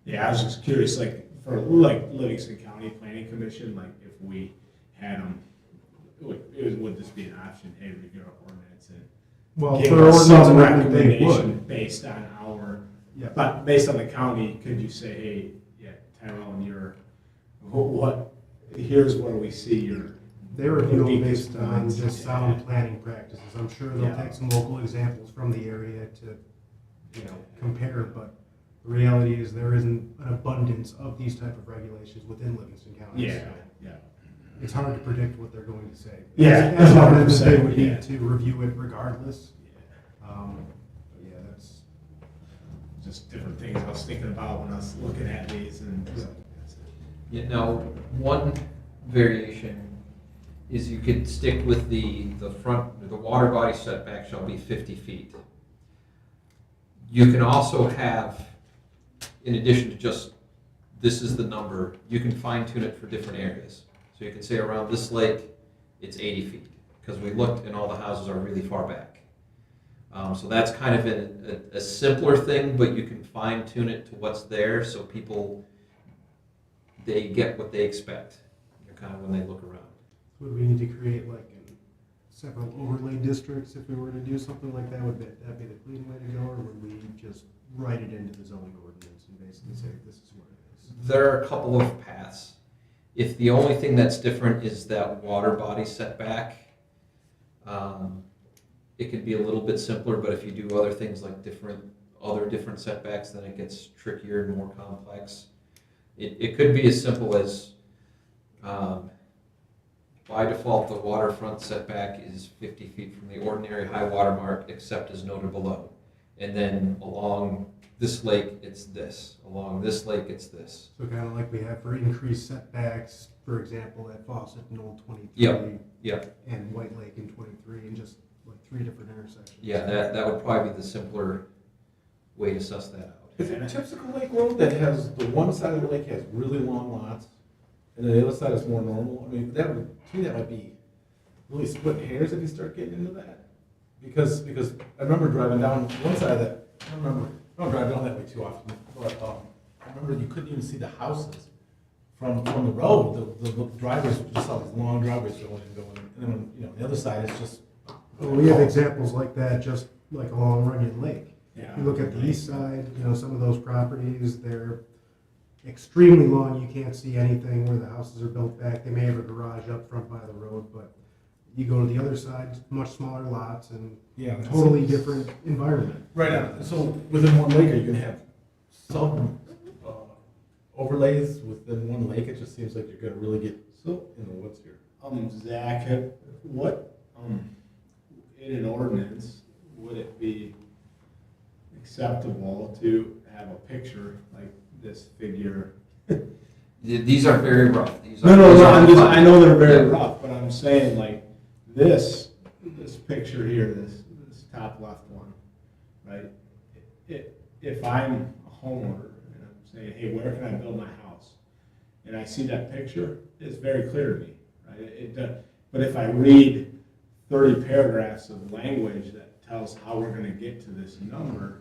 Yeah, I was just curious, like, for like Livingston County Planning Commission, like, if we had them, would this be an option, hey, review our ordinance and Well, give for us some ordinance, they recommendation would. based on our, Yeah. but based on the county, could you say, hey, yeah, Tyrone, here's where we see your. They review them weakest based on points. just sound planning practices. I'm sure they'll Yeah. take some local examples from the area to, you know, compare, but the reality is there isn't an abundance of these type of regulations within Livingston County. Yeah, so yeah. It's hard to predict what they're going to say. Yeah, As long as they 100%, would yeah. need to review it regardless. Yeah. But yeah, that's, Just different things I was thinking about when I was looking at these and. You know, one variation is you could stick with the front, the water body setback shall be 50 feet. You can also have, in addition to just, this is the number, you can fine tune it for different areas. So you can say around this lake, it's 80 feet, because we looked and all the houses are really far back. So that's kind of a simpler thing, but you can fine tune it to what's there, so people, they get what they expect, kind of when they look around. would we need to create like several overlay districts if we were to do something like that? Would that be the clean way to go, or would we just write it into the zoning ordinance and basically say this is what it is? There are a couple of paths. If the only thing that's different is that water body setback, it could be a little bit simpler, but if you do other things like other different setbacks, then it gets trickier and more complex. It could be as simple as, by default, the waterfront setback is 50 feet from the ordinary high water mark, except as noted below. And then along this lake, it's this. Along this lake, it's this. So kind of like we have for increased setbacks, for example, at Fawcett and Old 23. Yep. And White Lake in 23, and just like 3 different intersections. Yeah, that would probably be the simpler way to suss that out. Is it a typical lake road that has, the one side of the lake has really long lots, and then the other side is more normal? I mean, to me, that might be really splitting hairs if you start getting into that. Because I remember driving down one side of that, I don't drive down that way too often, but I remember you couldn't even see the houses from the road. The driveways just saw these long driveways going, and then, you know, the other side is just. Well, we have examples like that just like along Runyon Lake. Yeah. If you look at the east side, you know, some of those properties, they're extremely long. You can't see anything where the houses are built back. They may have a garage up front by the road, but you go to the other side, much smaller lots and Yeah, totally different environment. Right on. So within one lake, are you gonna have some overlays within one lake? It just seems like you're gonna really get in the woods here. Zach, what, in an ordinance, would it be acceptable to have a picture like this figure? These are very rough. These No, are I know they're very Yeah. rough, but I'm saying like this picture here, this top left one, right? If I'm a homeowner and I'm saying, hey, where can I build my house? And I see that picture, it's very clear to me, right? But if I read 30 paragraphs of language that tells how we're gonna get to this number,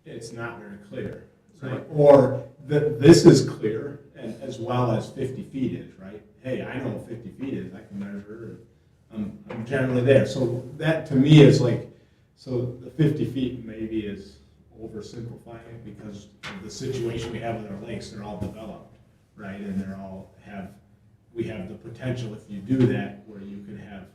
it's not very clear, right? Or this is clear, and as well as 50 feet is, right? Hey, I know what 50 feet is, I can measure, and I'm generally there. So that to me is like, so the 50 feet maybe is oversimplifying it because of the situation we have with our lakes, they're all developed, right? And they're all we have the potential, if you do that, where you could have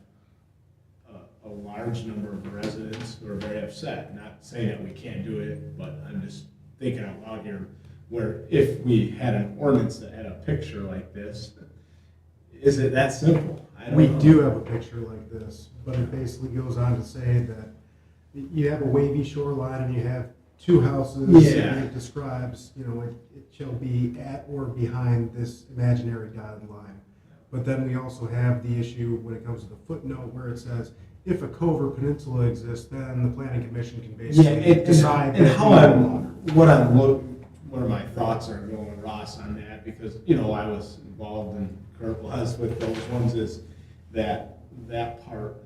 a large number of residents who are very upset. Not saying that we can't do it, but I'm just thinking out loud here, where if we had an ordinance that had a picture like this, is it that simple? I don't We know. do have a picture like this, but it basically goes on to say that you have a wavy shoreline and you have two houses, Yeah. and it describes, it shall be at or behind this imaginary dotted line. But then we also have the issue when it comes to the footnote where it says, if a cove or peninsula exists, then the planning commission can basically decide. And that how we no longer- what are my thoughts are going with Ross on that, because, I was involved and Kurt was with those ones, is that part,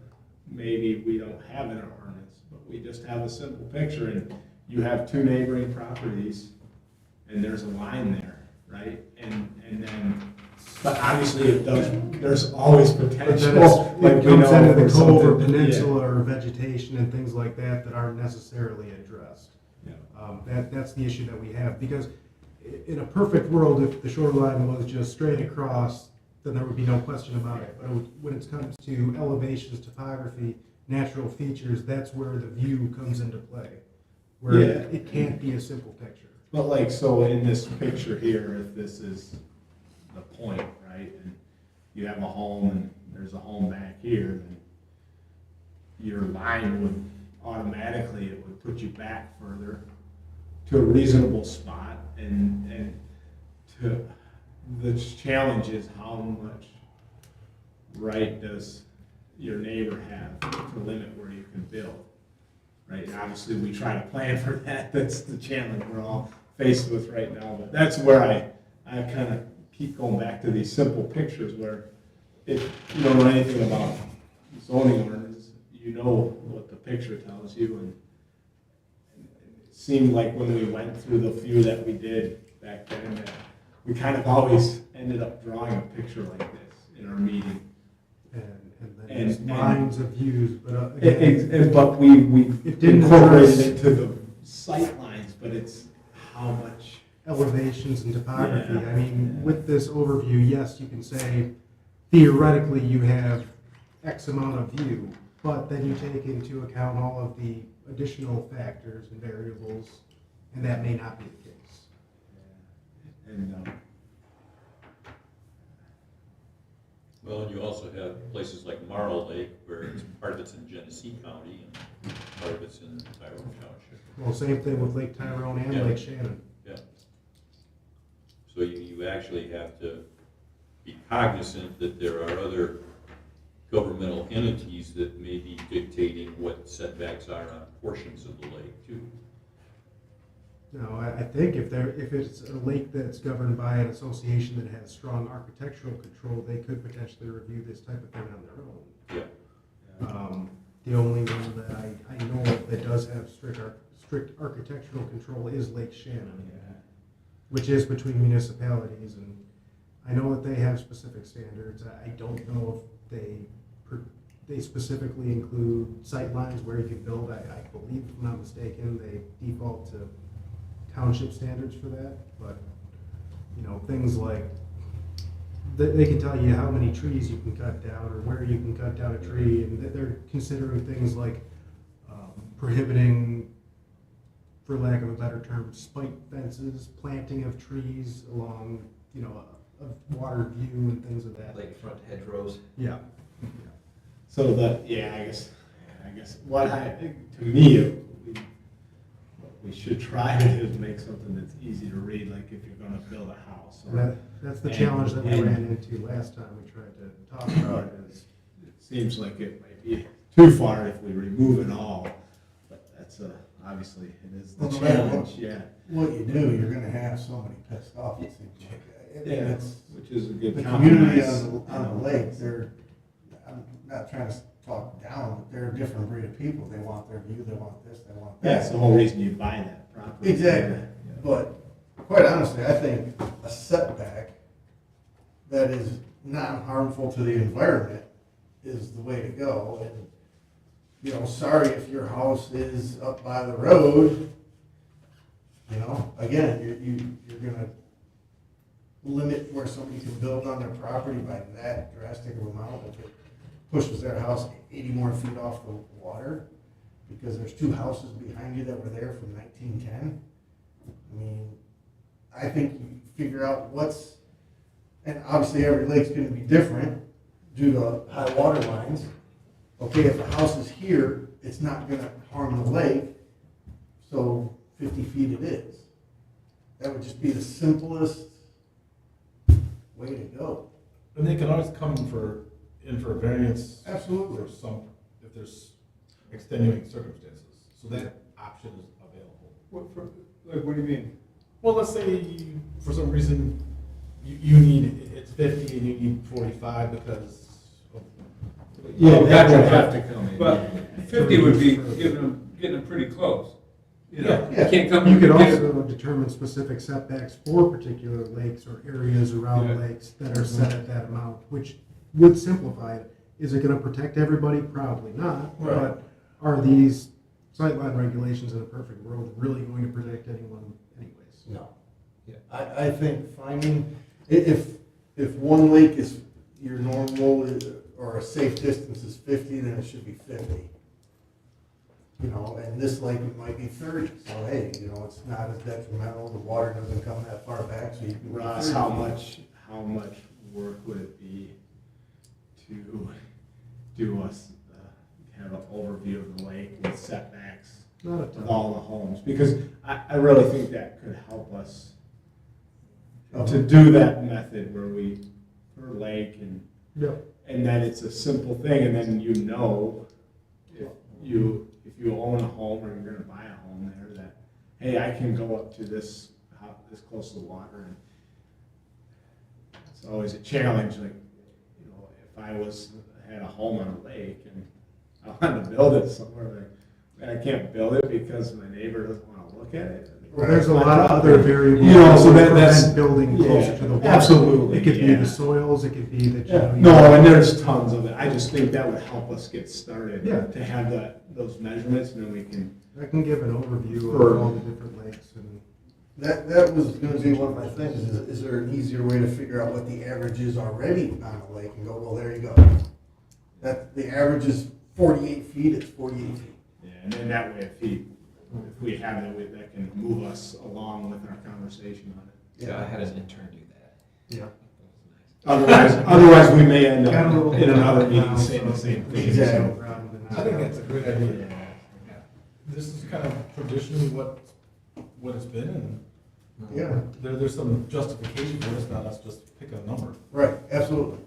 maybe we don't have in our ordinance, but we just have a simple picture, and you have two neighboring properties, and there's a line there, right? And then, but obviously it does, there's always But potential. then it we comes know into the for cove or something- peninsula or vegetation and things like that aren't necessarily addressed. Yeah. That's the issue that we have, because in a perfect world, if the shoreline was just straight across, then there would be no question about it. But when it comes to elevations, topography, natural features, that's where the view comes into play. Where Yeah. it can't be a simple picture. But like, so in this picture here, if this is the point, right, and you have a home and there's a home back here, then your line would automatically, it would put you back further to a reasonable spot, and the challenge is how much right does your neighbor have to limit where you can build? Right, and obviously we try to plan for that, that's the challenge we're all faced with right now, but that's where I kind of keep going back to these simple pictures where if you don't know anything about zoning ordinance, you know what the picture tells you, and it seemed like when we went through the few that we did back then, that we kind of always ended up drawing a picture like this in our meeting. And then And- there's lines of views, but But we It didn't incorporated address- it to the sight lines, but it's how much. elevations and topography. Yeah. I mean, with this overview, yes, you can say theoretically you have X amount of view, but then you take into account all of the additional factors and variables, and that may not be the case. And, Well, and you also have places like Marl Lake, where part of it's in Genesee County and part of it's in Tyrone Township. Well, same thing with Lake Tyrone and Yeah. Lake Shannon. Yeah. So you actually have to be cognizant that there are other governmental entities that may be dictating what setbacks are on portions of the lake too. No, I think if it's a lake that's governed by an association that has strong architectural control, they could potentially review this type of thing on their own. Yeah. The only one that I know of that does have strict architectural control is Lake Shannon, which is between municipalities, and I know that they have specific standards. I don't know if they specifically include sight lines where you can build. I believe, if I'm not mistaken, they default to township standards for that, but, things like, they can tell you how many trees you can cut down or where you can cut down a tree, and they're considering things like prohibiting, for lack of a better term, spike fences, planting of trees along, a water view and things of that. Lakefront hedgerows. Yeah. so I guess to me, what we should try to do is make something that's easy to read, like if you're gonna build a house. That's the challenge that we ran into last time we tried to talk about it, is It seems like it might be too far if we remove it all, but that's obviously it is the Well, no matter challenge, what- yeah. What you do, you're gonna have somebody pissed off, it seems like. I mean, Yeah, it's, which is a good the community compromise. on the lake, I'm not trying to talk down, but they're a different breed of people. They want their view, they want this, they want that. That's the whole reason you buy that property. Exactly. Yeah. But quite honestly, I think a setback that is non-harmful to the environment is the way to go. And, you know, sorry if your house is up by the road, you know, again, you're gonna limit where somebody can build on their property by that drastic of amount. If it pushes their house 80 more feet off the water, because there's two houses behind you that were there from 1910. I mean, I think you figure out what's, and obviously every lake's gonna be different due to high water lines. Okay, if a house is here, it's not gonna harm the lake, so 50 feet it is. That would just be the simplest way to go. And they can always come in for a variance. Absolutely. For some, if there's extenuating circumstances, so that option is available. What do you mean? Well, let's say for some reason you need, it's 50 and you need 45 because of. Yeah, that would Gotcha. have to come in. But 50 would be getting them pretty close. You know, Yeah. you can't come. You could get it- also determine specific setbacks for particular lakes or areas around Yeah. lakes that are set at that amount, which would simplify it. Is it gonna protect everybody? Probably not. Right. But are these sightline regulations in a perfect world really going to protect anyone anyways? No. Yeah. I think finding, if one lake is your normal, or a safe distance is 50, then it should be 50. You know, and this lake, it might be 30, so hey, you know, it's not as detrimental, the water doesn't come that far back, so you can. be Ross, 30. how much work would it be to do us, have an overview of the lake with setbacks Not a of ton. all the homes? Because I really think that could help us Uh-huh. to do that method where we, per lake, Yep. and then it's a simple thing, and then you know, if you own a home or you're gonna buy a home there, that, hey, I can go up to this close to the water, and it's always a challenge, like, you know, if I had a home on a lake and I wanted to build it somewhere, like, I can't build it because my neighbor doesn't wanna look at it. Well, there's a lot of other variables. You know, so that that's- prevent building closer to the water. absolutely, It could be yeah. the soils, it could be that, you know. No, and there's tons of it, I just think that would help us get started. Yeah. To have those measurements, and then we can, I can give an overview For- of all the different lakes and. That was gonna be one of my things, is there an easier way to figure out what the average is already on a lake and go, well, there you go. That, the average is 48 feet, it's 48 feet. yeah, and then that way, if we have that can move us along with our conversation on it. Yeah, I had an intern do that. Yeah. Otherwise we may end Got a up little in another bit meeting of saying the same thing. Exactly. Rather than I think that's a great idea. Yeah. This is kind of traditionally what it's been, and Yeah, there's some justification for this, not us just pick a number. right, absolutely.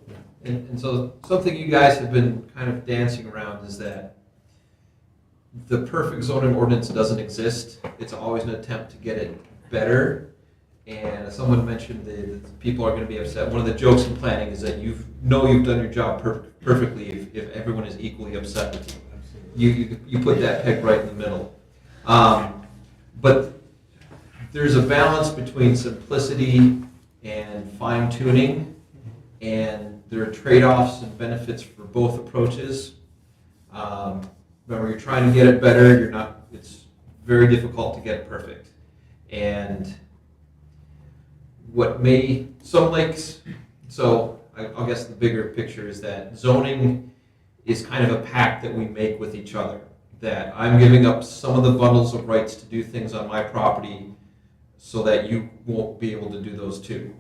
And so something you guys have been kind of dancing around is that the perfect zoning ordinance doesn't exist. It's always an attempt to get it better. And as someone mentioned, the people are going to be upset. One of the jokes in planning is that you've done your job perfectly if everyone is equally upset with you. You put that peg right in the middle. But there's a balance between simplicity and fine tuning, and there are trade-offs and benefits for both approaches. Remember, you're trying to get it better. It's very difficult to get it perfect. And some lakes, so I guess the bigger picture is that zoning is kind of a pact that we make with each other. That I'm giving up some of the bundles of rights to do things on my property so that you won't be able to do those too.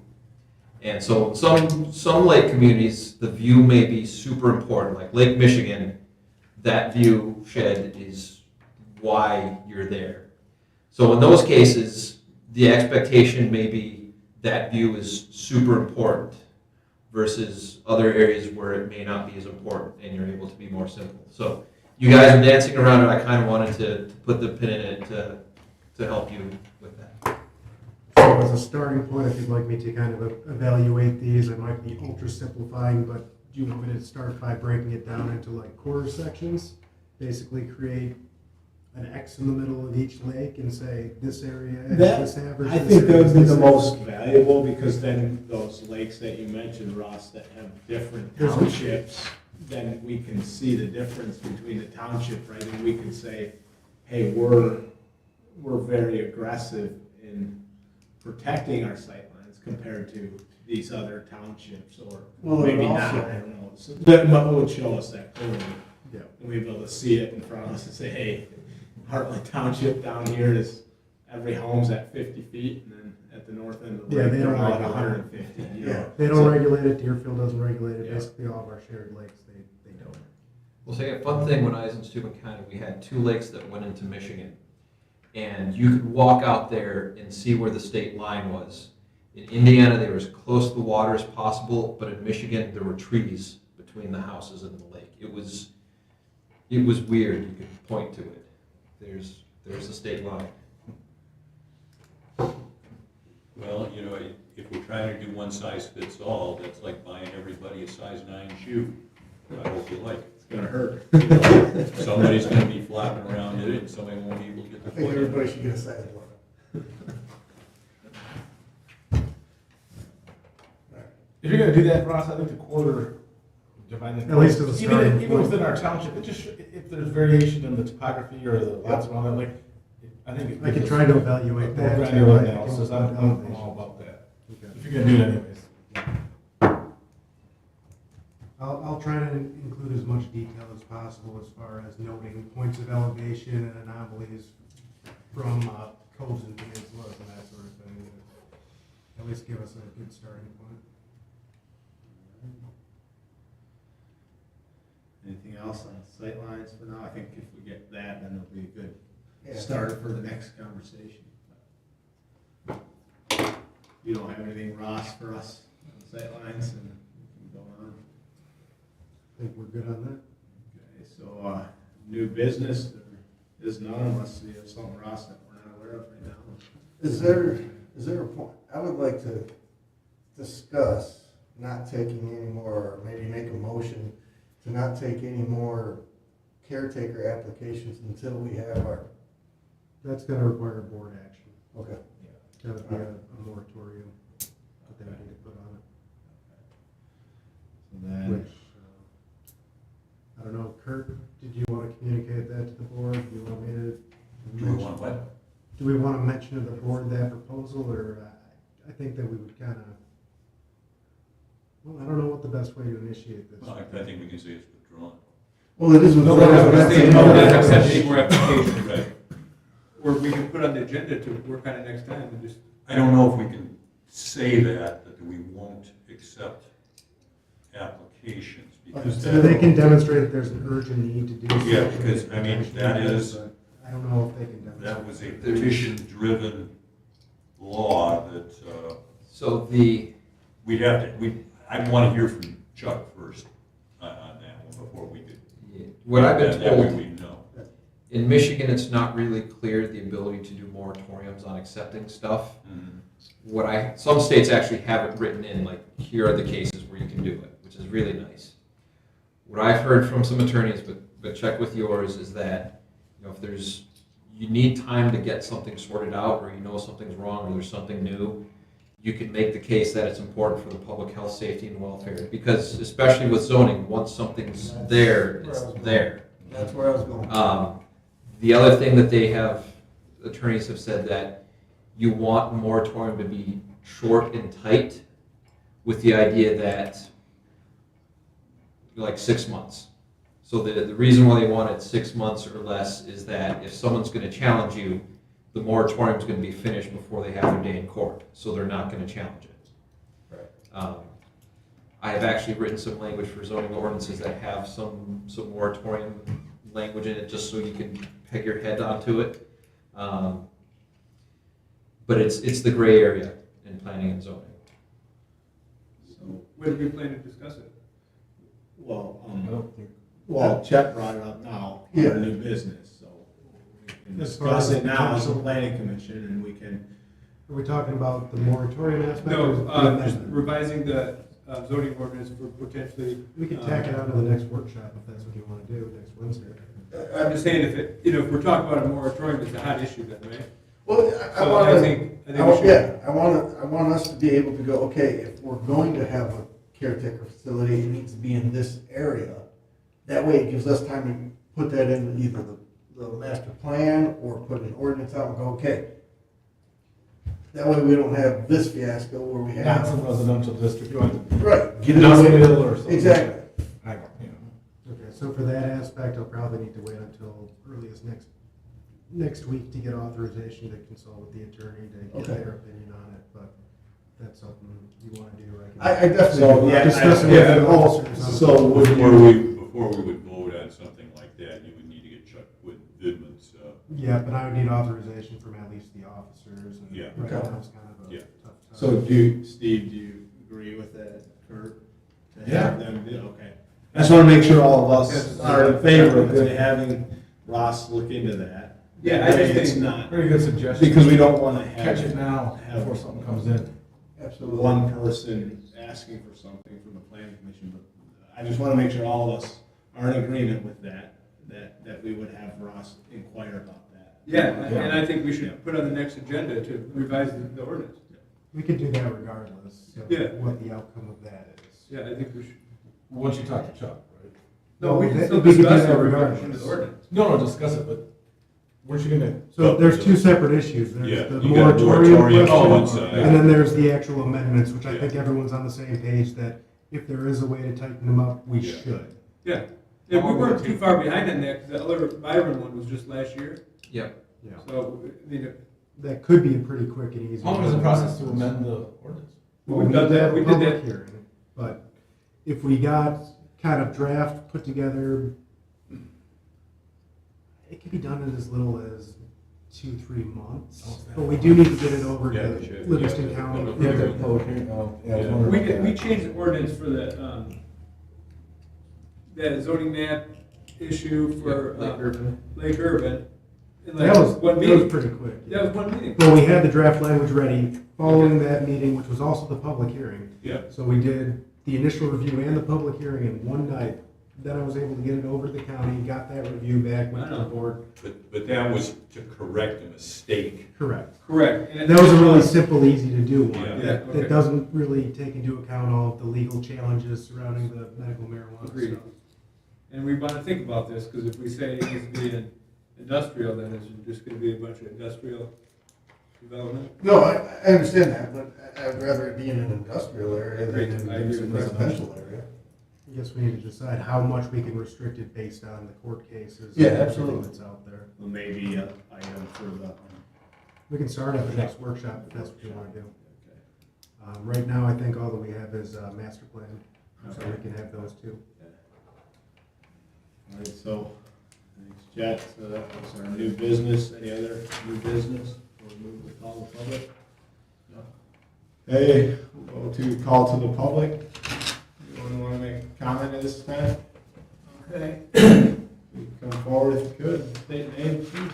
And so some lake communities, the view may be super important, like Lake Michigan, that view shed is why you're there. So in those cases, the expectation may be that view is super important versus other areas where it may not be as important and you're able to be more simple. So you guys are dancing around it. I kind of wanted to put the pin in it to help you with that. So as a starting point, if you'd like me to kind of evaluate these, I might be ultra simplifying, but do you want me to start by breaking it down into like quarter sections? Basically create an X in the middle of each lake and say this area is That, this average? I this think that area would is be this the average? most valuable, because then those lakes that you mentioned, Ross, that have different There's a- townships, then we can see the difference between the township, right? And we can say, hey, we're very aggressive in protecting our sightlines compared to these other townships, or Well, it maybe not, also- I don't know. So that would show us that clearly. Yeah. And we'd be able to see it in front of us and say, hey, Heartland Township down here is, every home's at 50 feet, and then at the north end of the Yeah, lake, they they're don't all at regulate. 150, you know? They don't So- regulate it, Deerfield doesn't regulate it, Yeah. basically all of our shared lakes, they don't. We'll say a fun thing when I was in Steuben County, we had 2 lakes that went into Michigan. And you could walk out there and see where the state line was. In Indiana, they were as close to the water as possible, but in Michigan, there were trees between the houses and the lake. It was weird, you could point to it. There's the state line. Well, you know, if we're trying to do one size fits all, that's like buying everybody a size 9 shoe. I hope you like it. It's gonna hurt. Somebody's gonna be flopping around in it, and somebody won't be able to get I their think foot in. everybody should get a size one. If you're gonna do that, Ross, I think the quarter, divided. At least as a starting Even point. within our township, it just, if there's variation in the topography or the lots around it, like, I think. I can try to evaluate that. too. Granular I can analysis, look at I'm all elevations. about that, Okay. if you're gonna do it anyways. I'll try to include as much detail as possible as far as noting points of elevation and anomalies from coves and peninsulas and that sort of thing. At least give us a good starting point. Anything else on sightlines for now? I think if we get that, then it'll be a good Yeah. start for the next conversation. You don't have anything, Ross, for us on sightlines, and we can go on. I think we're good on that. Okay, so, new business, there is none unless you have something, Ross, that we're not aware of right now. Is there a point, I would like to discuss not taking any more, or maybe make a motion to not take any more caretaker applications until we have our, That's gonna require board action. okay. Gotta be a moratorium that they need to put on And it, then, which, I don't know, Kurt, did you wanna communicate that to the board? Do you want me to? Do we want what? Do we wanna mention to the board that proposal, or I think that we would kinda, well, I don't know what the best way to initiate this. Well, I think we can say it's withdrawn. Well, it is. No, within- we're not saying no, Right. not accept any more applications. Right. Or we can put on the agenda to work on it next time and just. I don't know if we can say that we won't accept applications, because So they can that, demonstrate that there's an urgent need to do. Yeah, something, because, I mean, that is- but I don't know if they can demonstrate. that was a petition-driven law that, So we'd have to, I want to hear from Chuck first on that one before we could. what I've been That way told, we know. in Michigan, it's not really clear the ability to do moratoriums on accepting stuff. Some states actually have it written in, like, here are the cases where you can do it, which is really nice. What I've heard from some attorneys, but check with yours, is that, you know, if you need time to get something sorted out, or you know something's wrong, or there's something new, you can make the case that it's important for the public health, safety, and welfare. Because especially with zoning, once something's there, it's there. That's where I was going. The other thing that attorneys have said that you want a moratorium to be short and tight, with the idea that, like, 6 months. So the reason why they want it 6 months or less is that if someone's gonna challenge you, the moratorium's gonna be finished before they have their day in court, so they're not gonna challenge it. Right. I have actually written some language for zoning ordinances that have some moratorium language in it, just so you can peg your head onto it. But it's the gray area in planning and zoning. so, When do we plan to discuss it? well, I don't think, Chet brought it up now, Yeah. for new business, so we can As far as discuss it now as a potential- planning commission, and we can, Are we talking about the moratorium aspect? or No, the just amendment? revising the zoning ordinance for potentially. We could tack it on to the next workshop if that's what you want to do, next Wednesday. I'm just saying, if it, you know, if we're talking about a moratorium, it's a hot issue then, right? Well, I So want I to, think we should. yeah, I want us to be able to go, okay, if we're going to have a caretaker facility, it needs to be in this area. That way it gives us time to put that in either the master plan or put an ordinance out and go, okay. That way we don't have this fiasco where we Not some have, residential district, you want to right, get get it it out away. or something. Exactly. I don't, you know. Okay, so for that aspect, I'll probably need to wait until early as next week to get authorization to consult with the attorney to get Okay. their opinion on it, but if that's something you wanna do, I definitely. So, yeah, Discuss it with yeah, the oh, officers on- so would Before you, we would vote on something like that, you would need to get checked with Vidman's, Yeah, but I would need authorization from at least the officers, and Yeah. right Okay. now it's kind of a Yeah. tough time. so Steve, do you agree with that, Kurt? To have them do, okay. I just wanna make sure all of us are in favor of having Ross look into that. Yeah, I That way just it's think- not, Very good suggestion. because we don't wanna Catch it have now before something comes in. Absolutely. one person asking for something from the planning commission, but I just wanna make sure all of us are in agreement with that we would have Ross inquire about that. Yeah, and I think we should put on the next agenda to revise the ordinance. We could do that regardless of Yeah. what the outcome of that is. Yeah, I think we should. Once you talk to Chuck, right? No, we can that- still we could do discuss that the regardless. revision of the ordinance. No, discuss it, but where's you gonna? So there's two separate issues. Yeah, There's the you got moratorium moratorium on one question, side. and then there's the actual amendments, which I Yeah. think everyone's on the same page that if there is a way to tighten them up, we Yeah. should. Yeah, if we weren't too far behind on that, because the other Byron one was just last year, Yep. Yeah. so, I mean, That could be a pretty quick and easy. How long is the process to amend the ordinance? Well, We've we done did that, that, we did public that. hearing, but if we got kind of draft put together, it could be done in as little as 2-3 months. Oh, it's that But we do need to get it over Yeah, to we should. Livingston Yeah. County. Yeah, that public hearing, oh, yeah, I was Yeah. wondering we about did, we that. changed the ordinance for that zoning map issue for, Lake Urban. Lake Urban. In like That was, one that was meeting, pretty quick. that was one meeting. Well, we had the draft language ready following that meeting, which was also the public hearing. Yeah, So we did the initial review and the public hearing in one night. Then I was able to get it over to the county, got that review back, went to the board. but that was to correct a mistake. Correct. Correct. And that was a really simple, easy to do one. Yeah. Yeah, okay. That doesn't really take into account all of the legal challenges surrounding the medical marijuana Agreed. stuff. And we want to think about this, because if we say it needs to be an industrial, then it's just gonna be a bunch of industrial development. No, I understand that, but I'd rather it be in an industrial area than Agreed. in I agree a with that. residential area. I guess we need to decide how much we can restrict it based on the court cases. Yeah, and everything absolutely. That's out there. Well, maybe an item for the, We can start at the next workshop if that's what you want to do. Right now, I think all that we have is master plan, so we can have those two. all right, so, thanks, Jet, so that was our new business, any other new business? Or move to call the public? No? Hey, we'll go to call to the public. Anyone want to make a comment at this time? Okay. You can come forward if you could, state your name, please.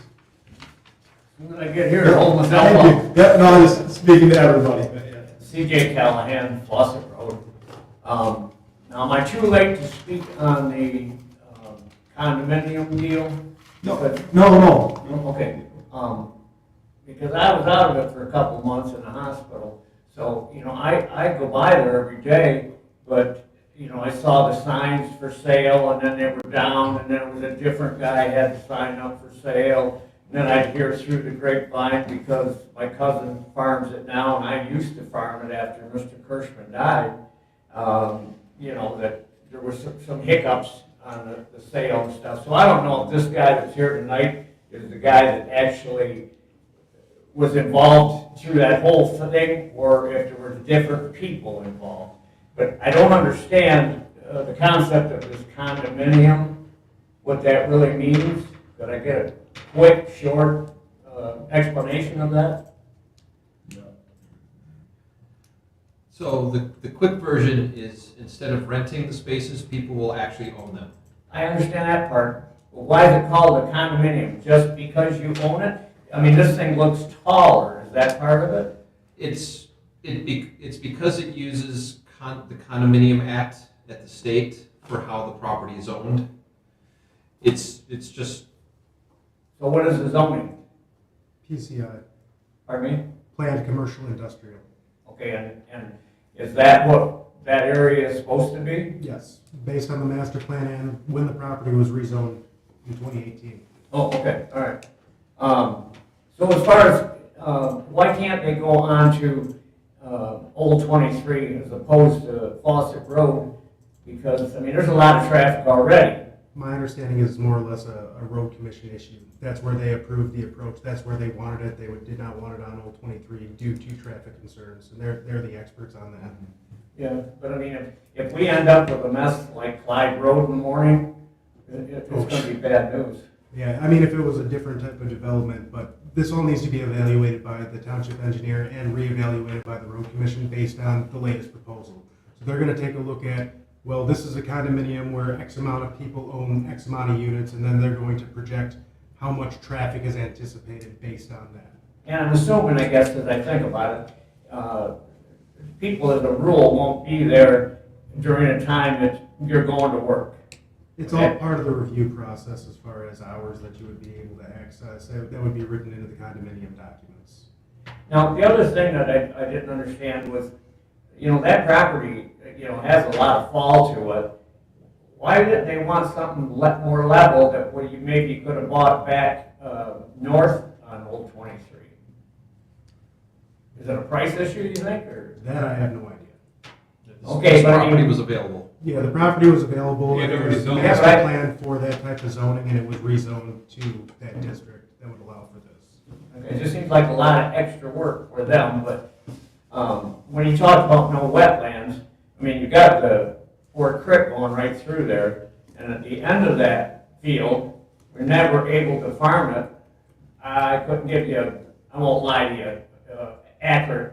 When I get here, hold myself Thank up. you. Yeah, no, I'm just speaking to everybody, but yeah. CJ Callahan, Fawcett Road. Now, am I too late to speak on the condominium deal? No, But- no. Okay, because I was out of it for a couple months in the hospital. So, you know, I go by there every day, but, you know, I saw the signs for sale and then they were down and then it was a different guy had the sign up for sale. And then I'd hear through the grapevine because my cousin farms it now and I used to farm it after Mr. Kirschman died. You know, that there was some hiccups on the sale and stuff. So I don't know if this guy that's here tonight is the guy that actually was involved through that whole thing, or if there were different people involved. But I don't understand the concept of this condominium, what that really means. Could I get a quick, short explanation of that? So the quick version is instead of renting the spaces, people will actually own them. I understand that part, but why is it called a condominium? Just because you own it? I mean, this thing looks taller, is that part of it? It's because it uses the Condominium Act at the state for how the property is owned. It's just, So what is the zoning? PCI, Pardon me? planned commercial industrial. Okay, and is that what that area is supposed to be? Yes, based on the master plan and when the property was rezoned in 2018. Oh, okay, all right. So as far as, why can't they go on to Old 23 as opposed to Fawcett Road? Because, I mean, there's a lot of traffic already. My understanding is more or less a road commission issue. That's where they approved the approach. That's where they wanted it. They did not want it on Old 23 due to traffic concerns, and they're the experts on that. Yeah, but I mean, if we end up with a mess like Clyde Road in the morning, it's gonna be bad news. Yeah, I mean, if it was a different type of development, but this all needs to be evaluated by the township engineer and reevaluated by the road commission based on the latest proposal. So they're gonna take a look at, well, this is a condominium where X amount of people own X amount of units, and then they're going to project how much traffic is anticipated based on that. And I'm assuming, I guess, as I think about it, people as a rule won't be there during the time that you're going to work. It's all part of the review process as far as hours that you would be able to access. That would be written into the condominium documents. Now, the other thing that I didn't understand was, you know, that property, you know, has a lot of fall to it. Why didn't they want something more level that where you maybe could have bought back north on Old 23? Is it a price issue, you think, or? That I have no idea. Okay, this but I property mean- was available. Yeah, the property was available, Yeah, and they there were was a rezoned. master Yeah, right. plan for that type of zoning, and it was rezoned to that district that would allow for this. Okay, it just seems like a lot of extra work for them, but when you talk about no wetlands, I mean, you got the Fort Creek going right through there, and at the end of that field, we're never able to farm it. I couldn't give you, I won't lie to you, accurate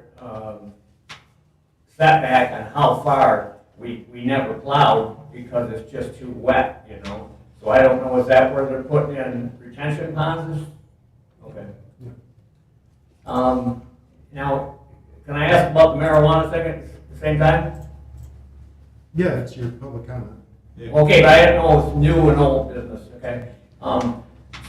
setback on how far we never plowed because it's just too wet, you know? So I don't know, is that where they're putting in retention ponds? Okay. Now, can I ask about the marijuana thing at the same time? Yeah, it's your public comment. Okay, but I didn't know it was new and old business, okay?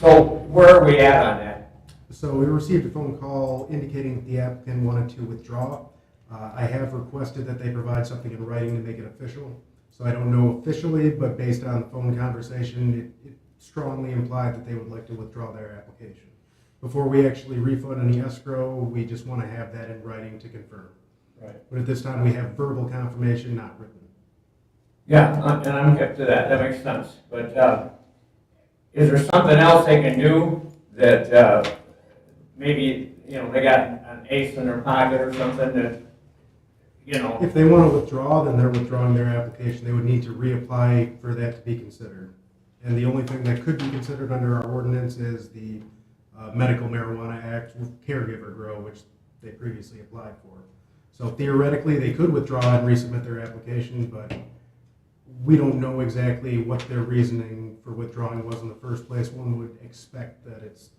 So where are we at on that? So we received a phone call indicating that the applicant wanted to withdraw. I have requested that they provide something in writing to make it official. So I don't know officially, but based on the phone conversation, it strongly implied that they would like to withdraw their application. Before we actually refund any escrow, we just want to have that in writing to confirm. Right. But at this time, we have verbal confirmation, not written. Yeah, and I'm hip to that, that makes sense. But is there something else they can do that maybe, you know, they got an ace in their pocket or something that, you know? If they want to withdraw, then they're withdrawing their application. They would need to reapply for that to be considered. And the only thing that could be considered under our ordinance is the Medical Marijuana Act with caregiver grow, which they previously applied for. So theoretically, they could withdraw and resubmit their application, but we don't know exactly what their reasoning for withdrawing was in the first place. One would expect that it's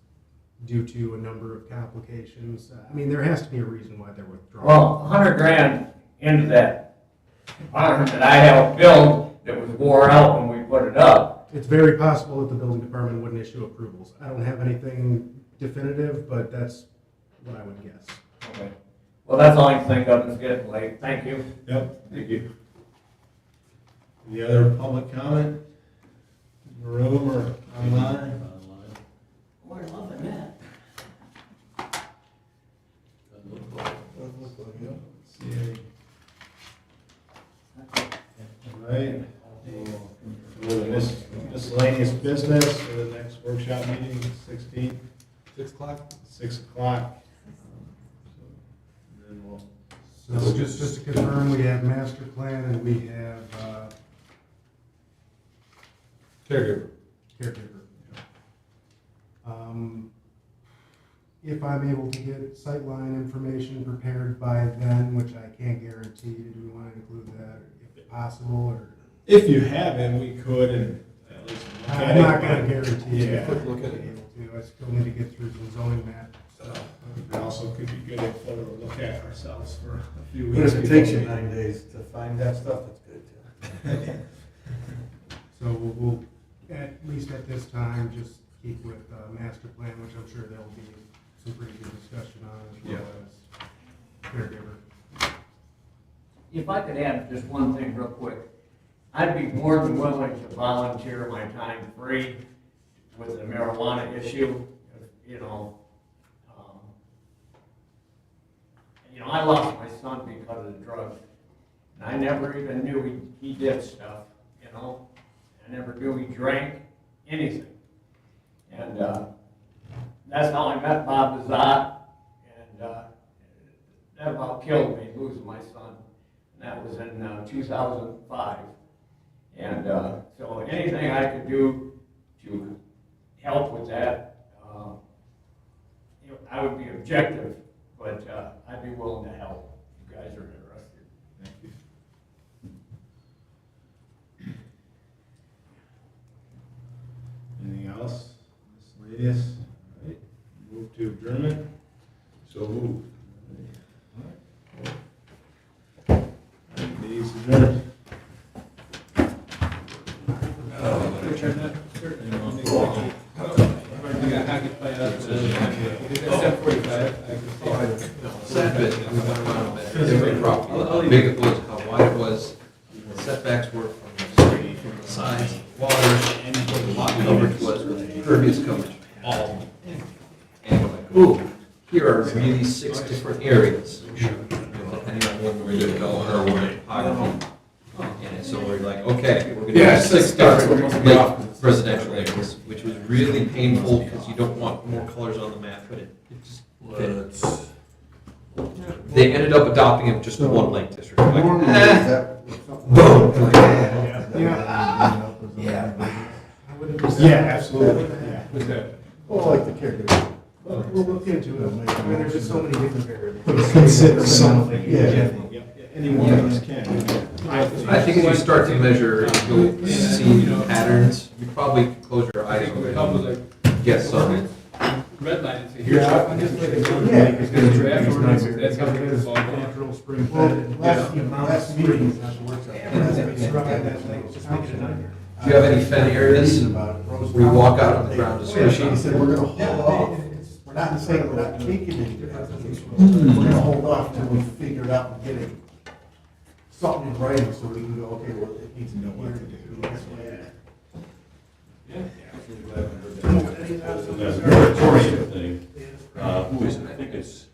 due to a number of complications. I mean, there has to be a reason why they're withdrawing. Well, 100 grand into that barn that I helped build that was wore out when we put it up. It's very possible that the building department wouldn't issue approvals. I don't have anything definitive, but that's what I would guess. Okay. Well, that's all I can think of, it's getting late. Thank you. Yep, thank you. Any other public comment? In the room or online? We're loving that. See any? All right, we'll go to miscellaneous business for the next workshop meeting, 16th. 6 o'clock? 6 o'clock. And then we'll, So just to confirm, we have master plan and we have Caregiver. caregiver. If I'm able to get sightline information prepared by then, which I can't guarantee, do we want to include that if possible, or? if you haven't, we could and at least look at I'm it. not gonna guarantee. Yeah. Quick look at it. I still need to get through some zoning map, so. It also could be good if we were to look at ourselves for a few But weeks. if it takes you 9 days to find that stuff, it's good too. So we'll at least at this time, just keep with master plan, which I'm sure there'll be some pretty good discussion on as well as caregiver. If I could add just one thing real quick, I'd be more than willing to volunteer my time free with the marijuana issue, you know. I lost my son because of the drugs, and I never even knew he did stuff, you know. I never knew he drank anything. And that's how I met Bob Bazat, and that about killed me, losing my son. And that was in 2005. And so anything I could do to help with that, I would be objective, but I'd be willing to help if you guys are interested. Thank you. Anything else? Miscellaneous? All right. Move to adjournment? So move. All right. Meeting's adjourned. Sad bit, we went around it, different property, how big it was, how wide it was, setbacks were from the street, from the sides, water, and what the lot coverage was with impervious coverage, all. And we're like, ooh, here are really 6 different areas, depending on when we're developing or we're in topography. And so we're like, okay, we're gonna do 6 different lake residential areas, which was really painful because you don't want more colors on the map, but it just didn't. They ended up adopting it just one lake district. Like, boom. Yeah, absolutely. Yeah. Was that? Well, like the caregiver. Well, we'll look into it. I mean, there's just so many different variables. But consider something. Yeah. Any one of us can. I think if you start to measure, you'll see patterns. You probably could close your eyes It would help with and like guess something. red line and say, here's Yeah, what. I'm just like, It's gonna draft ordinance, that's how it's all going. natural spring Well, fed. last meeting, Not the work session. Just make it a nightmare. Do you have any fen areas about it. where you walk out on the ground to He squish said, it? we're gonna hold off. We're not saying we're not taking any applications. We're gonna hold off until we figure it out and get it, something in writing so we can go, okay, well, it needs to know what to do. And that moratorium thing, who is it? I think it's